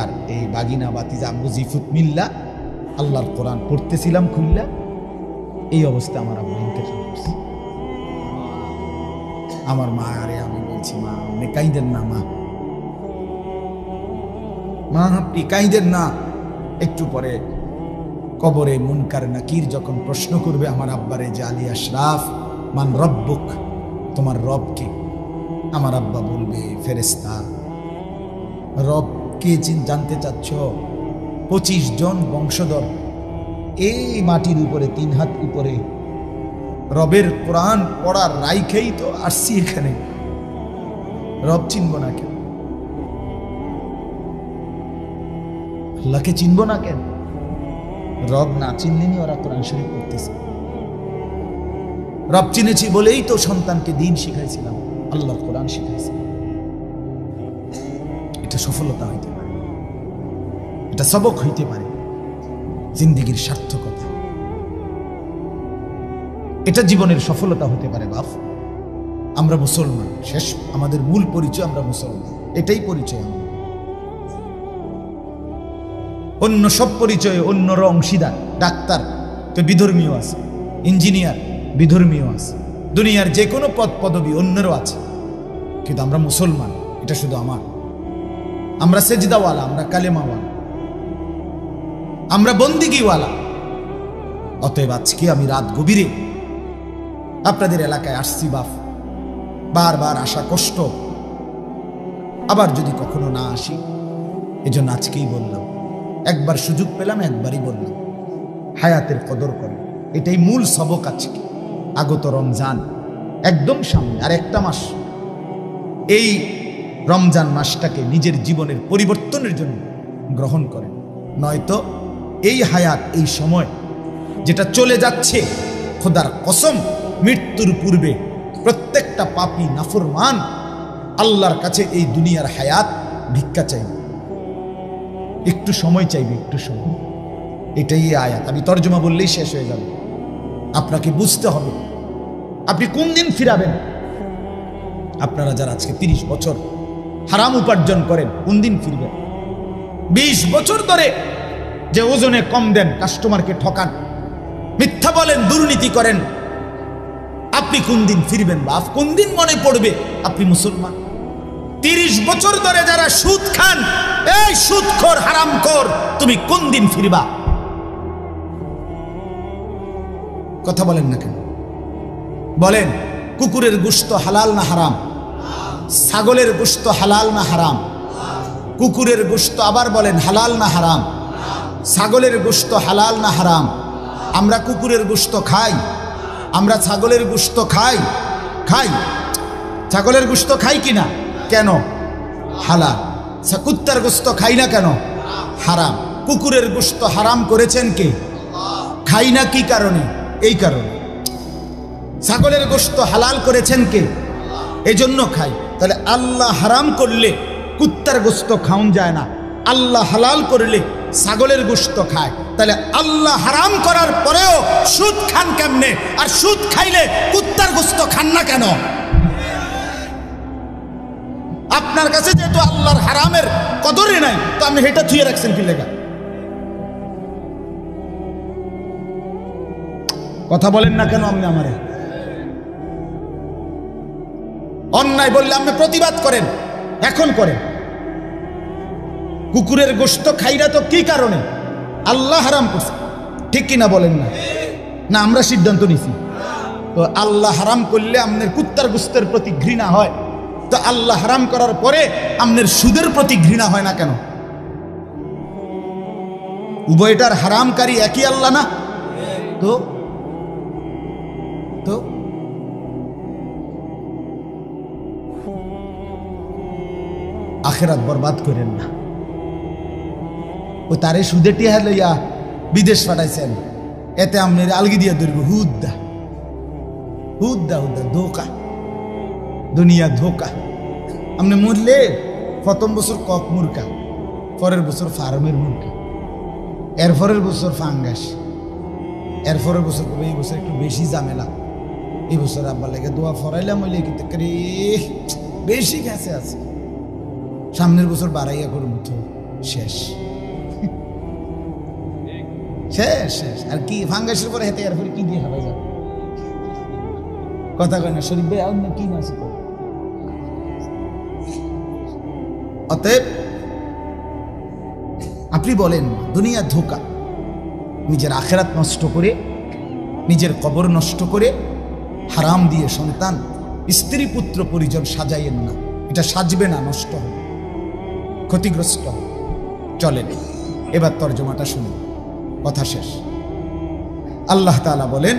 আর এই বাগিনা বাতিজা আমগো জিফুত মিল্লা আল্লাহর কোরআন পড়তেছিলাম খুললা। এই অবস্থা আমার আব্বা ইন্তেকাল করছে। আমার মা, আরে আমি বলছি মা আপনি কাইদেন না, মা মা আপনি কাইদেন না। একটু পরে কবরে মুনকার নাকির যখন প্রশ্ন করবে আমার আব্বারে যে আলী আশরাফ মান রব্বুক, তোমার রব কে? আমার আব্বা বলবে ফেরেশতা। রব কে জানতে চাচ্ছ? 25 জন বংশধর এই মাটির উপরে 3 হাত উপরে রবের কোরআন পড়ার রাইখেই তো আসছি এখানে। রব চিনব না কেন? আল্লাহকে চিনব না কেন? রব না চিনলেনি ওরা কোরআন শরীফ পড়তেছে। রব চিনেছি বলেই তো সন্তানকে দিন শিখাইছিলাম, আল্লাহর কোরআন শিখাইছি। এটা সফলতা হইতে পারে, এটা সবক হইতে পারে, জিন্দেগীর সার্থকতা, এটা জীবনের সফলতা হতে পারে। বাপ, আমরা মুসলমান, শেষ আমাদের মূল পরিচয় আমরা মুসলমান, এটাই পরিচয়। অন্য সব পরিচয়ে অন্যরা অংশীদার। ডাক্তার তো বিধর্মীয় আছে, ইঞ্জিনিয়ার বিধর্মীয় আছে, দুনিয়ার যে কোনো পদ পদবী অন্যেরও আছে, কিন্তু আমরা মুসলমান, এটা শুধু আমার। আমরা সেজদাওয়ালা, আমরা কালেমাওয়ালা, আমরা বন্দিগিওয়ালা। অতএব আজকে আমি রাত গভীরে আপনাদের এলাকায় আসছি বাপ, বারবার আসা কষ্ট, আবার যদি কখনো না আসি, এজন্য আজকেই বললাম। একবার সুযোগ পেলাম, একবারই বললাম, হায়াতের কদর করে। এটাই মূল সবক আজকে। আগত রমজান একদম সামনে, আর একটা মাস। এই রমজান মাসটাকে নিজের জীবনের পরিবর্তনের জন্য গ্রহণ করেন, নয়তো এই হায়াত, এই সময় যেটা চলে যাচ্ছে, খোদার কসম মৃত্যুর পূর্বে প্রত্যেকটা পাপী নাফরমান আল্লাহর কাছে এই দুনিয়ার হায়াত ভিক্ষা চাইবে, একটু সময় চাইবে, একটু সময়। এটাই আয়াত। আমি তর্জমা বললেই শেষ হয়ে যাবে। আপনাকে বুঝতে হবে আপনি কোন দিন ফিরাবেন। আপনারা যারা আজকে 30 বছর হারাম উপার্জন করেন, কোন দিন ফিরবেন? 20 বছর ধরে যে ওজনে কম দেন, কাস্টমারকে ঠকান, মিথ্যা বলেন, দুর্নীতি করেন, আপনি কোন দিন ফিরবেন? বাপ, কোন দিন মনে পড়বে আপনি মুসলমান? 30 বছর ধরে যারা সুদ খান, এই সুদখোর হারামখোর, তুমি কোন দিন ফিরবা? কথা বলেন না কেন? বলেন, কুকুরের গোশত হালাল না হারাম? ছাগলের গোশত হালাল না হারাম? কুকুরের গোশত আবার বলেন হালাল না হারাম? ছাগলের গোশত হালাল না হারাম? আমরা কুকুরের গোশত খাই, আমরা ছাগলের গোশত খাই, খাই। ছাগলের গোশত খাই কিনা? কেন? হালাল। কুত্তার গোশত খাই না কেন? হারাম। কুকুরের গোশত হারাম করেছেন কে? খাই না কি কারণে? এই কারণে। ছাগলের গোশত হালাল করেছেন কে? এজন্য খাই। তাহলে আল্লাহ হারাম করলে কুত্তার গোশত খাওন যায় না, আল্লাহ হালাল করলে ছাগলের গোশত খায়। তাহলে আল্লাহ হারাম করার পরেও সুদ খান কেমনে? আর সুদ খাইলে কুত্তার গোশত খান না কেন? আপনার কাছে যেহেতু আল্লাহর হারামের কদরই নাই, তো আপনি হেটা থুয়ে রাখছেন কি লেগা? কথা বলেন না কেন? আপনি আমারে অন্যায় বললে আপনি প্রতিবাদ করেন, এখন করেন। কুকুরের গোশত খাইরা তো কি কারণে? আল্লাহ হারাম করছে, ঠিক কিনা বলেন না? না আমরা সিদ্ধান্ত নিছি? তো আল্লাহ হারাম করলে আপনার কুত্তার গোশতের প্রতি ঘৃণা হয়, তো আল্লাহ হারাম করার পরে আপনার সুদের প্রতি ঘৃণা হয় না কেন? উভয়টার হারামকারী একই আল্লাহ না? তো তো আখিরাত বরবাদ করেন না। ও তারে সুদে টিহা লইয়া বিদেশ পাঠাইছেন, এতে আপনার আলগি দিয়ে ধরব। হুদ্দা হুদ্দা হুদ্দা, ধোকা, দুনিয়া ধোকা। আপনি মরলে প্রথম বছর কক মুরকা, পরের বছর ফার্মের মুরকা, এরপরের বছর ফাঙ্গাস, এরপরের বছর এই বছর একটু বেশি ঝামেলা, এই বছর আব্বার লেগে দোয়া ফরাইলাম, হইলে কিন্তু বেশি গেছে আছে, সামনের বছর বাড়াইয়া করুন, তো শেষ শেষ শেষ। আর কি ফাঙ্গাসের পরে হেঁটে এরপরে কি দিয়ে হারাই যাবে? কথা কয় না শরীফ ভাই? আর কি মাছ? অতএব আপনি বলেন দুনিয়া ধোকা। নিজের আখেরাত নষ্ট করে, নিজের কবর নষ্ট করে, হারাম দিয়ে সন্তান, স্ত্রী, পুত্র, পরিজন সাজাইয়েন না। এটা সাজবে না, নষ্ট হবে, ক্ষতিগ্রস্ত হবে। চলেন এবার তর্জমাটা শুনুন, কথা শেষ। আল্লাহ তাআলা বলেন,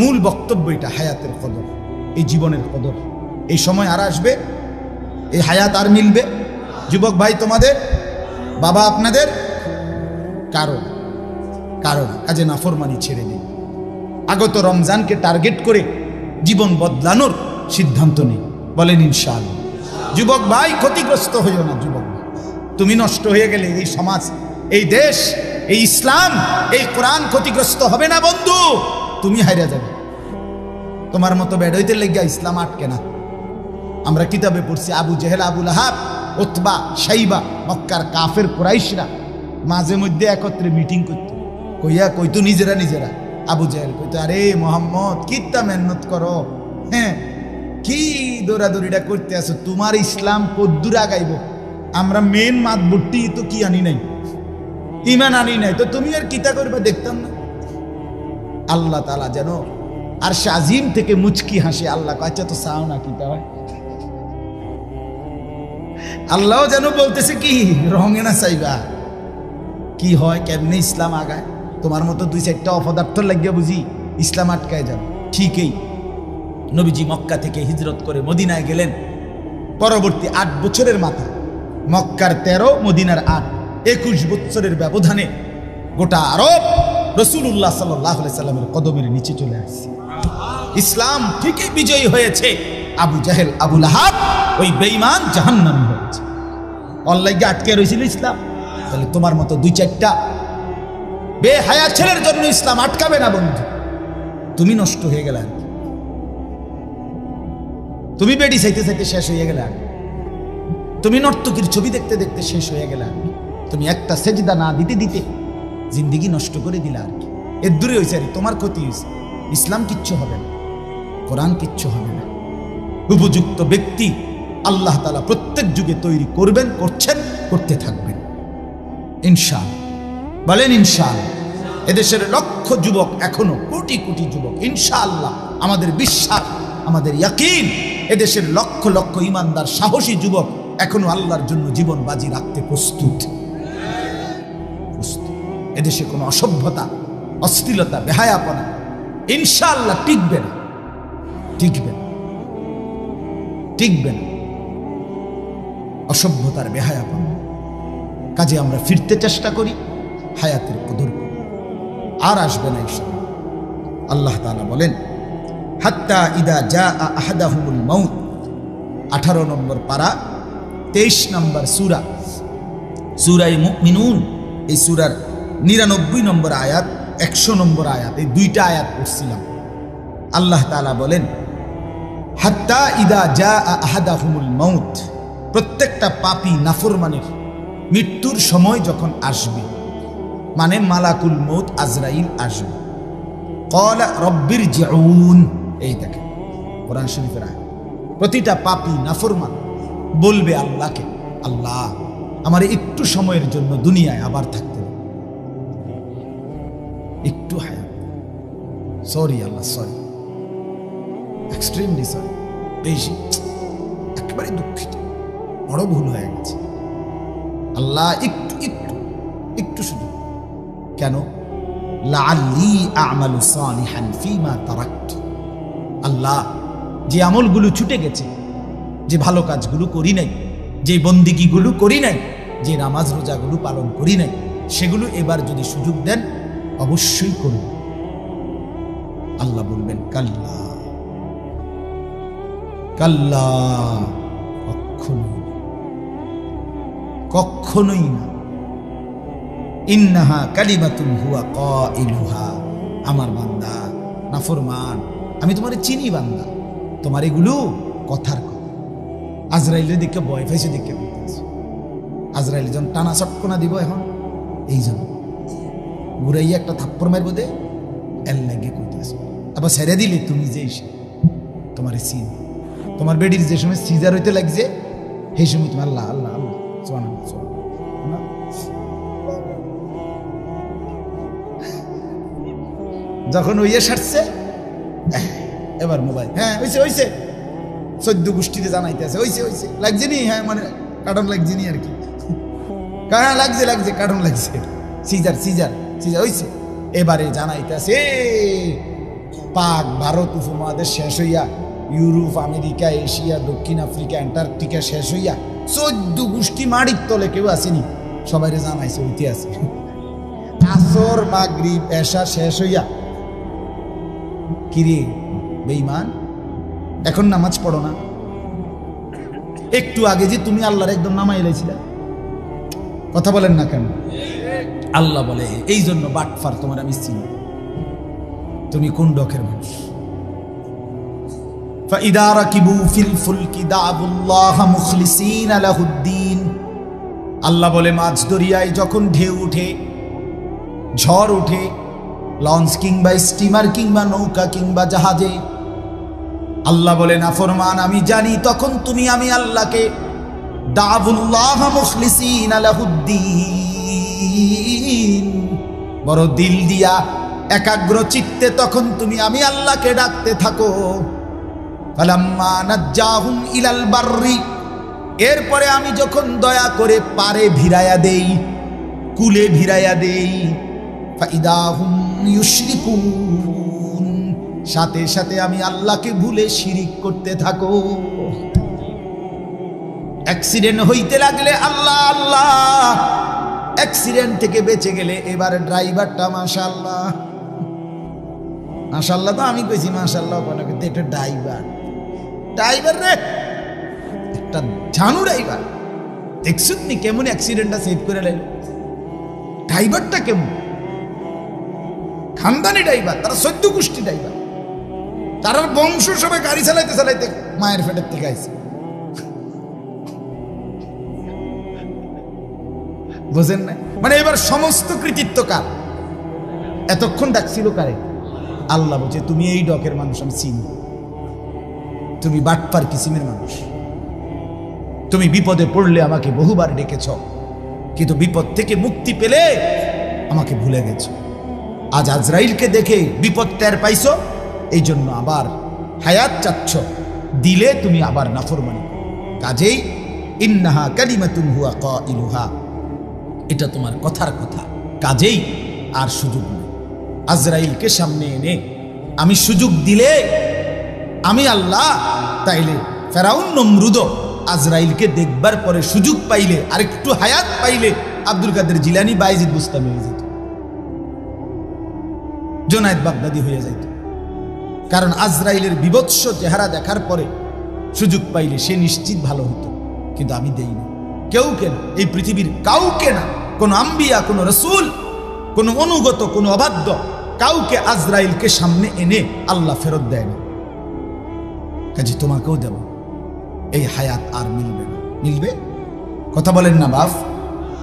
মূল বক্তব্য এটা হায়াতের কদর, এই জীবনের কদর। এই সময় আর আসবে, এই হায়াত আর মিলবে। যুবক ভাই তোমাদের, বাবা আপনাদের, কারণ কাজে নাফরমানি ছেড়ে দিন। আগত রমজানকে টার্গেট করে জীবন বদলানোর সিদ্ধান্ত নিন। বলেন ইনশাআল্লাহ। যুবক ভাই ক্ষতিগ্রস্ত হইও না। যুবক ভাই, তুমি নষ্ট হয়ে গেলে এই সমাজ, এই দেশ, এই ইসলাম, এই কোরআন ক্ষতিগ্রস্ত হবে না বন্ধু, তুমি হারিয়ে যাবে। তোমার মতো বেড়াইতে লেগে ইসলাম আটকে না। আমরা কিতাবে পড়ছি, আবু জেহেল, আবু লাহাব, উতবা, শাইবা, মক্কার কাফের কুরাইশরা মাঝে মধ্যে একত্রে মিটিং করত, কইতো নিজেরা আবু জাহেল কইতো, আরে মোহাম্মদ কিত্তা মেহনত করো, হ্যাঁ কি দৌড়াদৌড়িটা করতে আসো, তোমার ইসলাম কদ্দুর আগাইব, আমরা মেন মাতবুটি তো কি আনি নাই, ইমান আনি নাই, তো তুমি আর কিতা করবে দেখতাম না। আল্লাহ তাআলা যেন আর শাজিম থেকে মুচকি হাসে, আল্লাহ আচ্ছা তো চাও না কিতা হয়, আল্লাহ যেন বলতেছে কি রঙে না চাইবা কি হয়, কেমনে ইসলাম আগায়, তোমার মতো দুই চারটা অপদার্থ লাগিয়া বুঝি ইসলাম আটকায় যাবে। ঠিকই নবীজি মক্কা থেকে হিজরত করে মদিনায় গেলেন। পরবর্তী 8 বছরের মাথা, মক্কার 13, মদিনার 8, 21 বছরের ব্যবধানে গোটা আরব রাসূলুল্লাহ সাল্লাল্লাহু আলাইহি সাল্লামের কদমের নিচে চলে আসছে। ইসলাম ঠিকই বিজয়ী হয়েছে, আবু জাহেল আবু লাহাব ওই বেঈমান জাহান্নামী হয়েছে। অনলাইনে আটকে রয়েছিল ইসলাম। তাহলে তোমার মতো দুই চারটা বেহায়া ছেলের জন্য ইসলাম আটকাবে না বন্ধু, তুমি নষ্ট হয়ে গেলে, তুমি বেডি চাইতে চাইতে শেষ হয়ে গেলে, তুমি নর্তকীর ছবি দেখতে দেখতে শেষ হয়ে গেলে, তুমি একটা সেজদা না দিতে দিতে জিন্দিগি নষ্ট করে দিলে, আর কি এর দূরে হয়েছে, আর তোমার ক্ষতি হয়েছে। ইসলাম কিচ্ছু হবে না, কোরআন কিচ্ছু হবে না। উপযুক্ত ব্যক্তি আল্লাহ তাআলা প্রত্যেক যুগে তৈরি করবেন, করছেন, করতে থাকবেন ইনশাআল্লাহ। বলেন ইনশাআল্লাহ। এদেশের লক্ষ যুবক, এখনো কোটি কোটি যুবক, ইনশাআল্লাহ আমাদের বিশ্বাস, আমাদের ইয়াকিন, এদেশের লক্ষ লক্ষ ইমানদার সাহসী যুবক এখনো আল্লাহর জন্য জীবন বাজি রাখতে প্রস্তুত। এদেশে কোনো অসভ্যতা, অশ্লীলতা, বেহায়াপনা ইনশাআল্লাহ টিকবে না, টিকবে না, টিকবে না। অসভ্যতার, বেহায়াপনা কাজে আমরা ফিরতে চেষ্টা করি, হায়াতের কদর করি, আর আসবে না এসব। আল্লাহ তাআলা বলেন, হাত্তা ইদা জা আহাদাহুমুল মাউত, 18 নম্বর পারা, 23 নম্বর সূরা, সূরায়ে মুমিনুন। এই সূরার 99 নম্বর আয়াত, 100 নম্বর আয়াত, এই দুইটা আয়াত পড়ছিলাম। আল্লাহ তাআলা বলেন, হাত্তা ইদা জা আহাদাহুমুল মাউত, প্রত্যেকটা পাপী নাফরমানের মৃত্যুর সময় যখন আসবে, মানে মালাকুল মউত আজরাইল আসবে, ক্বালা রব্বিরজিউন, এই দেখেন কোরআন শরীফের আয়াত। প্রতিটা পাপী নাফরমান বলবে আল্লাহকে, আল্লাহ আমার একটু সময়ের জন্য দুনিয়ায় আবার থাকতে হবে, একটু হায়াত, সরি আল্লাহ, সরি, এক্সট্রিমলি সরি, বেশি একেবারে দুঃখিত, বড় ভুল হয়ে গেছে আল্লাহ, একটু একটু একটু শুধু, কেন? লাআল্লি আ'মালু সালিহান ফীমা তারাকতু, আল্লাহ যে আমলগুলো ছুটে গেছে, যে ভালো কাজগুলো করি নাই, যে বন্দিগিগুলো করি নাই, যে নামাজ রোজাগুলো পালন করি নাই, সেগুলো এবার যদি সুযোগ দেন অবশ্যই করব। আল্লাহ বলবেন, কাল্লা কাল্লা, কখনোই কখনোই না, ইন্নাহা কালিমাতুন হুয়া কাইলুহা, আমার বান্দা নাফরমান, আমি তোমারে চিনি বান্দা, তোমার এগুলো কথার কথা। আজরাইলের দিকে ভয় পাইছে, দিকে বলতেছে আজরাইল যখন টানা চটকনা দিব, এখন এই জন্য ঘুরাইয়া একটা থাপ্পড় মারব দে, এর লাগে কইতেছে। আবার ছেড়ে দিলে তুমি যে তোমার চিন, তোমার বেডির যে সময় সিজার হইতে লাগছে, সেই সময় তুমি আল্লাহ আল্লাহ আল্লাহ সুবহানাল্লাহ সুবহানাল্লাহ, যখন ওই সারছে এবার মোবাইল, হ্যাঁ হইছে হইছে, 14 গোষ্ঠীতে জানাইতে আছে, হইছে হইছে, লাগছে নি, হ্যাঁ মানে কার্টন লাগছে নি আর কি, হ্যাঁ লাগছে লাগছে, কার্টন লাগছে, সিজার সিজার সিজার হইছে। এবারে জানাইতে আছে, পাক ভারত উপমহাদেশ শেষ হইয়া, ইউরোপ, আমেরিকা, এশিয়া, দক্ষিণ আফ্রিকা, অ্যান্টার্কটিকা শেষ হইয়া 14 গোষ্ঠী মাড়ির তলে কেউ আসেনি, সবাইরে জানাইছে হইতে আছে। আসর মাগরিব এশা শেষ হইয়া, কিরে বেঈমান এখন নামাজ পড়ো না? একটু আগে যে তুমি আল্লাহর একদম নামাই এলাইছিলা, কথা বলেন না কেন? আল্লাহ বলে, এই জন্য বাটফার তোমার আমি চিনি, তুমি কোন ডকের মানুষ। فإذا ركبوا في الفلك دعوا الله مخلصين له الدين, আল্লাহ বলে মাছ দরিয়ায় যখন ঢেউ উঠে, ঝড় উঠে, লঞ্চ কিংবা স্টিমার কিংবা নৌকা কিংবা জাহাজে। আল্লাহ বলে নাফরমান আমি জানি তখন তুমি আমি আল্লাহকে দাউল্লাহ মুখলিসিনা লাহুদ্দিন, বড় দিল দিয়া একাগ্র চিত্তে তখন তুমি আমি আল্লাহকে ডাকতে থাকো। ফালাম্মা নাজ্জাহুম ইলাল বাররি, এরপরে আমি যখন দয়া করে পারে ভিড়াইয়া দেই, কুলে ভিড়াইয়া দেই, ফাইদাহুম ইউশরিকুন, সাথে সাথে আমি আল্লাহকে ভুলে শিরিক করতে থাকো। অ্যাক্সিডেন্ট হইতে লাগলে আল্লাহ আল্লাহ, অ্যাক্সিডেন্ট থেকে বেঁচে গেলে এবার ড্রাইভারটা মাশাআল্লাহ, মাশাআল্লাহ তো আমি কইছি মাশাআল্লাহ, কিন্তু এটা ড্রাইভার রে, একটা ঝানু ড্রাইভার। দেখছুন নি কেমন অ্যাক্সিডেন্টটা সেভ করে লাইল, ড্রাইভারটা কেমন খানদানি ড্রাইভার, তারা 14 গোষ্ঠী ড্রাইভার, তার বংশ সবাই গাড়ি চালাইতে চালাইতে মায়ের পেটের থেকে আইছে। বুঝেন না? মানে এবার সমস্ত কৃতিত্ব কার? এতক্ষণ ডাকছিল কারে? আল্লাহ বলছে তুমি এই ডকের মানুষ আমি চিনি, তুমি বাটপার কিসিমের মানুষ, তুমি বিপদে পড়লে আমাকে বহুবার ডেকেছ, কিন্তু বিপদ থেকে মুক্তি পেলে আমাকে ভুলে গেছ। আজ আজরাইলকে দেখে বিপদ টের পাইছো, এই জন্য আবার হায়াত চাচ্ছ, দিলে তুমি আবার নাফরমানি। কাজেই ইন্নাহা কালিমাতুন হুয়া কাইলুহা, এটা তোমার কথার কথা, কাজেই আর সুযোগ নেই। আজরাইলকে সামনে এনে আমি সুযোগ দিলে আমি আল্লাহ, তাইলে ফেরাউন নমরুদ আজরাইলকে দেখবার পরে সুযোগ পাইলে, আরেকটু হায়াত পাইলে আব্দুল কাদের জিলানী বাইজিদ বুস্তামি হয়ে যেত, জোনায়েদ বাগদাদি হয়ে যেত। কারণ আজরাইলের বিভৎস চেহারা দেখার পরে সুযোগ পাইলে সে নিশ্চিত ভালো হতো, কিন্তু আমি দেই না, কেউ কেন, এই পৃথিবীর কাউকে না, কোন আম্বিয়া, কোন রসুল, কোন অনুগত, কোন অবাধ্য কাউকে আজরাইলকে সামনে এনে আল্লাহ ফেরত দেয় না। কাজে তোমাকেও দেব, এই হায়াত আর মিলবে না। মিলবে? কথা বলেন না বাপ।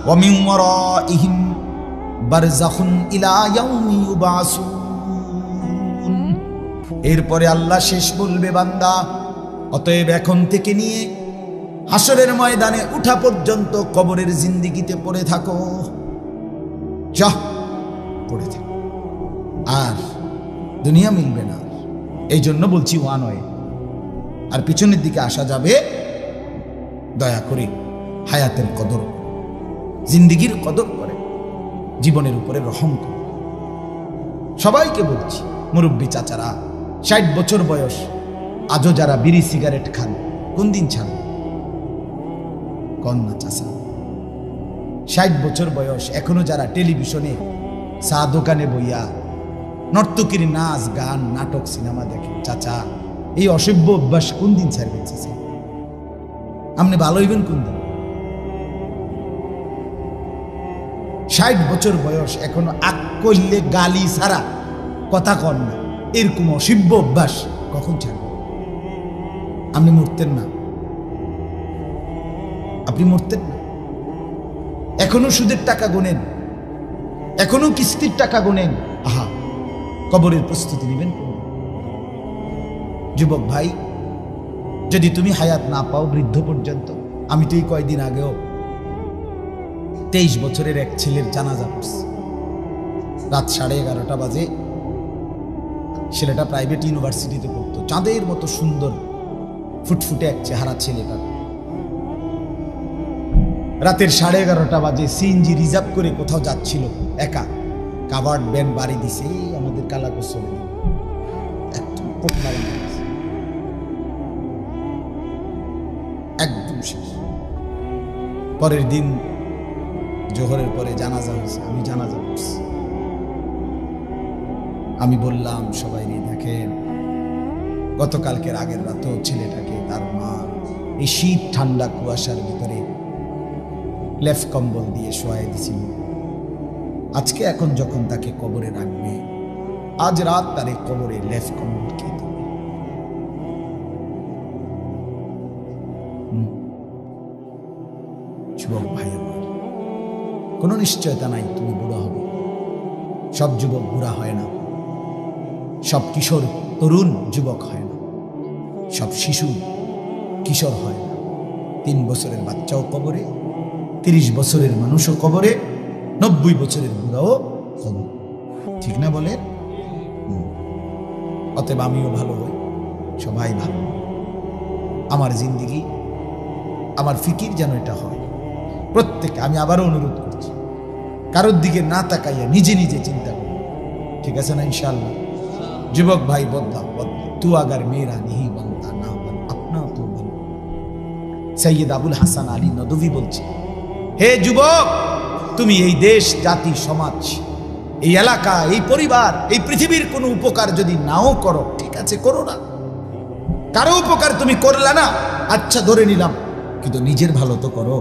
ওয়া মিন ওয়ারাইহিম বারযাখুন ইলা ইয়াউমি ইউবাসুন, এরপরে আল্লাহ শেষ বলবে বান্দা অতএব এখন থেকে নিয়ে হাসরের ময়দানে উঠা পর্যন্ত কবরের জিন্দেগিতে পড়ে থাকো, যাহ পড়ে থাকো, আর দুনিয়া মিলবে না। এই জন্য বলছি ওয়ান ওয়ে, আর পিছনের দিকে আসা যাবে। দয়া করে হায়াতের কদর, জিন্দেগির কদর করে, জীবনের উপরে রহম করে। সবাইকে বলছি, মুরব্বী চাচারা, 60 বছর বয়স, আজও যারা বিড়ি সিগারেট খান, কোন দিন ছাড়েন? কন্যা চাচা, 60 বছর বয়স, এখনো যারা টেলিভিশনে চা দোকানে বইয়া নর্তকীর নাচ গান নাটক সিনেমা দেখে, চাচা এই অসভ্য অভ্যাস কোন দিন ছাড়বেন? চাচা আপনি ভালো হইবেন কোন দিন? 60 বছর বয়স, এখনো আক করলে গালি ছাড়া কথা কন না, এরকম অসভ্য অভ্যাস কখন ছাড়বেন? আপনি মরতেন না, আপনি মরতেন না। এখনো সুদের টাকা গোনেন, এখনো কিস্তির টাকা গোনেন, আহা কবরের প্রস্তুতি নেবেন। যুবক ভাই, যদি তুমি হায়াত না পাও বৃদ্ধ পর্যন্ত, আমি তো এই কয়দিন আগেও 23 বছরের এক ছেলের জানাজা পড়ছি, রাত 11:30 বাজে। ছেলেটা প্রাইভেট ইউনিভার্সিটিতে পড়তো, চাঁদের মতো সুন্দর ফুটফুটে এক চেহারা ছেলেটা। রাতের 11:30 বাজে সিএনজি রিজার্ভ করে কোথাও যাচ্ছিল একা, কাভার্ড ভ্যান বাড়ি দিছে আমাদের কালাকোসলে, একদম শেষ। পরের দিন জোহরের পরে জানাজা হয়েছে, আমি জানাজা করছি। আমি বললাম সবাই নিয়ে দেখেন, গতকালকের আগের রাতেও ছেলেটাকে তার মা এই শীত ঠান্ডা কুয়াশার ভিতরে লেফ কম্বল দিয়ে শোয়াই দিছিল। আজকে এখন যখন তাকে কবরে রাখবে, আজ রাত তারে কবরে লেফ কম্বল কে দেবে? যুবক ভাই আমার, কোনো নিশ্চয়তা নাই তুমি বুড়ো হবে, সব যুবক বুড়া হয় না, সব কিশোর তরুণ যুবক হয় না, সব শিশু কিশোর হয় না। 3 বছরের বাচ্চাও কবরে, 30 বছরের মানুষও কবরে, 90 বছরের বুড়াও কবর। ঠিক না বলে? অতএব আমিও ভালো হই, সবাই ভালো। আমার জিন্দিগি, আমার ফিকির যেন এটা হয় প্রত্যেকে। আমি আবারও অনুরোধ করছি, কারোর দিকে না তাকাইয়া নিজে নিজে চিন্তা করো, ঠিক আছে না? ইনশাআল্লাহ। যুবক ভাই বদলা বদলা, তু আগার মেরা नहीं बनता ना बन अपना तो बन। সৈয়দ আবুল হাসান আলী নদভী বলছে, হে যুবক, তুমি এই দেশ, জাতি, সমাজ, এই এলাকা, এই পরিবার, এই পৃথিবীর কোনো উপকার যদি নাও করো, ঠিক আছে, করো না। কারো উপকার তুমি করলে না, আচ্ছা ধরে নিলাম, কিন্তু নিজের ভালো তো করো।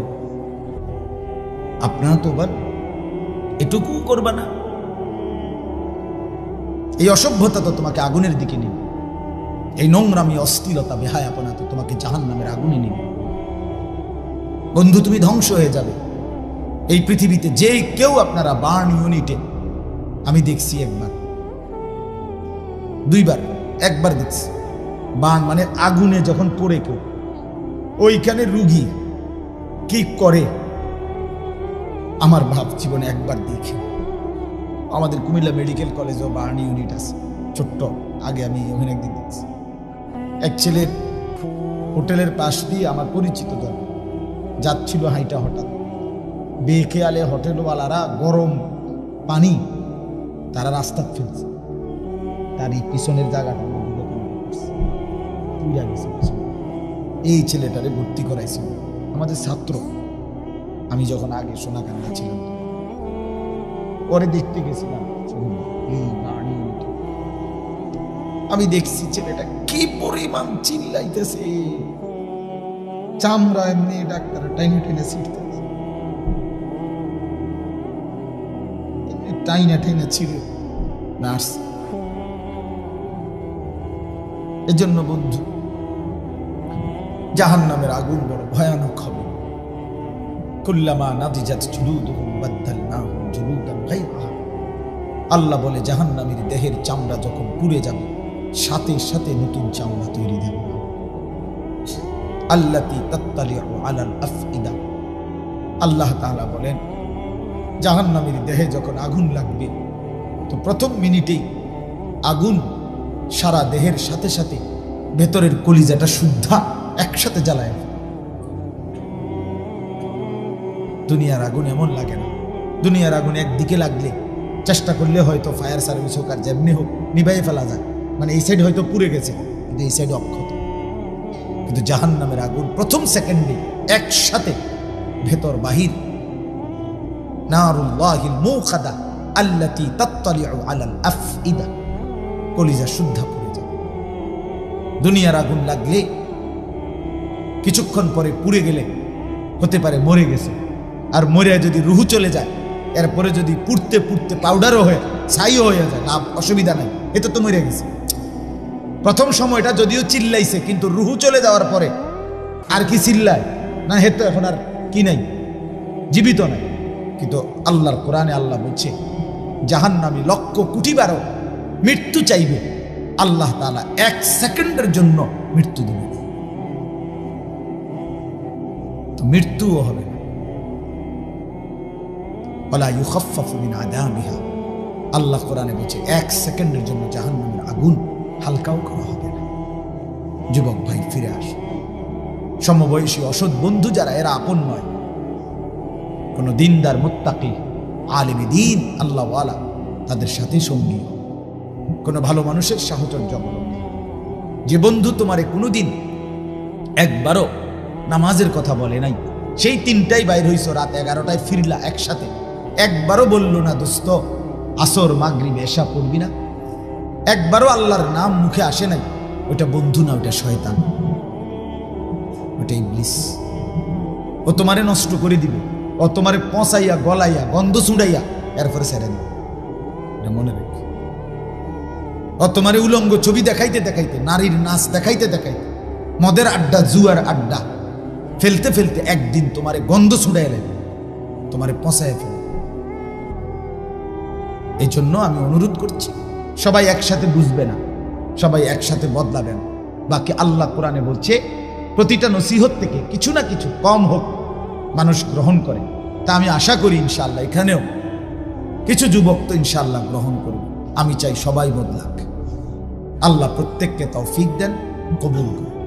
আপনার তো বল, এটুকু করবা না? এই অসভ্যতা তো তোমাকে আগুনের দিকে নিবে, এই নোংরামি, অশ্লীলতা, বেহায়াপনা তো তোমাকে জাহান্নামের আগুনে নিবে। বন্ধু, তুমি ধ্বংস হয়ে যাবে এই পৃথিবীতে। যে কেউ আপনারা বার্ন ইউনিটে, আমি দেখছি একবার, 2 বার, একবার দেখছি বার্ন মানে আগুনে যখন পড়ে কেউ, ওইখানে রুগী কি করে আমার ভাব জীবনে একবার দেখি। আমাদের কুমিল্লা মেডিকেল কলেজেও বার্ন ইউনিট আছে, ছোট্ট, আগে আমি ওখানে একদিন দেখছি। এক ছেলের হোটেলের পাশ দিয়ে আমার পরিচিত জন যাচ্ছিল হাইটা, হঠাৎ বেখেয়ালে হোটেলওয়ালারা গরম পানি তারা রাস্তা ফেলছে, তার এই পিছনের জায়গাটা পুড়ে গেছে। এই ছেলেটারে ভর্তি করাইছিল আমাদের ছাত্র, আমি যখন আগে সোনাকান্দা ছিলাম, পরে দেখতে গেছিলাম এই বাড়ি, আমি দেখছি ছেলেটা কি পরিমাণ চিল্লাইতেছে, চামড়া এমনি ডাক্তার টাইনে টেনে ছিটতেছে, টাইনা টেনে ছিল নার্স। এজন্য বন্ধু, জাহান্নামের আগুন বড় ভয়ানক হবে। কুল্লামা নাদিজাত জুলুদুহুম বাদদালনাহুম জুলুদান গায়রাহা। আল্লাহ বলে, জাহান্নামীর দেহের চামড়া যখন পুড়ে যাবে, সাথে সাথে নতুন চামড়া তৈরি দেব। আল্লাতী তাত্তালিউ আলাল আফইদা। আল্লাহ তাআলা বলেন, জাহান্নামীর দেহে যখন আগুন লাগবে, তো প্রথম মিনিটেই আগুন সারা দেহের সাথে সাথে ভেতরের কলিজাটা শুদ্ধা একসাথে জ্বালায়। দুনিয়ার আগুন এমন লাগে না। দুনিয়ার আগুন একদিকে লাগলে চেষ্টা করলে হয়তো ফায়ার সার্ভিস হোক আর যেমনি হোক নিভাইয়ে ফেলা যায়, মানে এই সাইড হয়তো পুড়ে গেছে কিন্তু এই সাইড অক্ষত। কিন্তু জাহান্নামের আগুন প্রথম সেকেন্ডে একসাথে ভেতর বাহির, নারুল্লাহিল মুখাদা আল্লাতী তাত্তালিউ আলাল আফইদা, কলিজা শুদ্ধা পুড়ে যায়। দুনিয়ার আগুন লাগলে কিছুক্ষণ পরে পুড়ে গেলে হতে পারে মরে গেছে, আর মরে যদি রুহু চলে যায়, এরপরে যদি পুড়তে পুড়তে পাউডারও হয়ে ছাইও হয়ে যায়, না অসুবিধা নাই, এতে তো মরে গেছে। প্রথম সময়টা যদিও চিল্লাইছে, কিন্তু রুহু চলে যাওয়ার পরে আর কি চিল্লায় না, হেতো এখন আর কি নাই, জীবিত নাই। কিন্তু আল্লাহর কোরআনে আল্লাহ বলছে, জাহান্নামী লক্ষ কোটি বারও মৃত্যু চাইবে, আল্লাহ তাআলা 1 সেকেন্ডের জন্য মৃত্যু দেবে, তো মৃত্যুও হবে না। ওয়ালা ইউখাফফাফু মিন আযাবিহা। আল্লাহ কোরআনে বলছে 1 সেকেন্ডের জন্য জাহান্নামের আগুন হালকাও করা হবে না। যুবক ভাই, ফিরে আসে। সমবয়সী অসৎ বন্ধু যারা, এরা আপন নয়। কোন দিনদার, মুত্তাকি, আলেমে দ্বীন, আল্লাহওয়ালা, তাদের সাথে সঙ্গী। কোন ভালো মানুষের সাহচর্য অবলম্বন। যে বন্ধু তোমারে কোনোদিন একবারও নামাজের কথা বলে নাই, সেই 3টায় বাইর হইছ, রাত 11টায় ফিরলা একসাথে, একবারও বলল না দোস্ত আসর মাগরিব এশা পড়বি না, একবারও আল্লাহর নাম মুখে আসে নাই, ওটা বন্ধু না, ওটা শয়তান, ওটা ইবলিস। ও তোমারে নষ্ট করে দিবে, ও তোমারে পচাইয়া, গলাইয়া, গন্ধ ছুড়াইয়া এরপরে ছেড়ে দিবে, এটা মনে রেখে। ও তোমারে উলঙ্গ ছবি দেখাইতে দেখাইতে, নারীর নাচ দেখাইতে দেখাইতে, মদের আড্ডা, জুয়ার আড্ডা ফেলতে ফেলতে একদিন তোমারে গন্ধ ছুড়াই লাগবে, তোমারে পচাইয়া ফেলবে। এই জন্য আমি অনুরোধ করছি, সবাই একসাথে বুঝবে না, সবাই একসাথে বদলাবেন। বাকি আল্লাহ কোরআনে বলছে প্রতিটা নসিহত থেকে কিছু না কিছু কম হোক মানুষ গ্রহণ করে। তা আমি আশা করি ইনশাআল্লাহ এখানেও কিছু যুবক তো ইনশাআল্লাহ গ্রহণ করবে। আমি চাই সবাই বদলাক। আল্লাহ প্রত্যেককে তৌফিক দেন, কবুল করুন।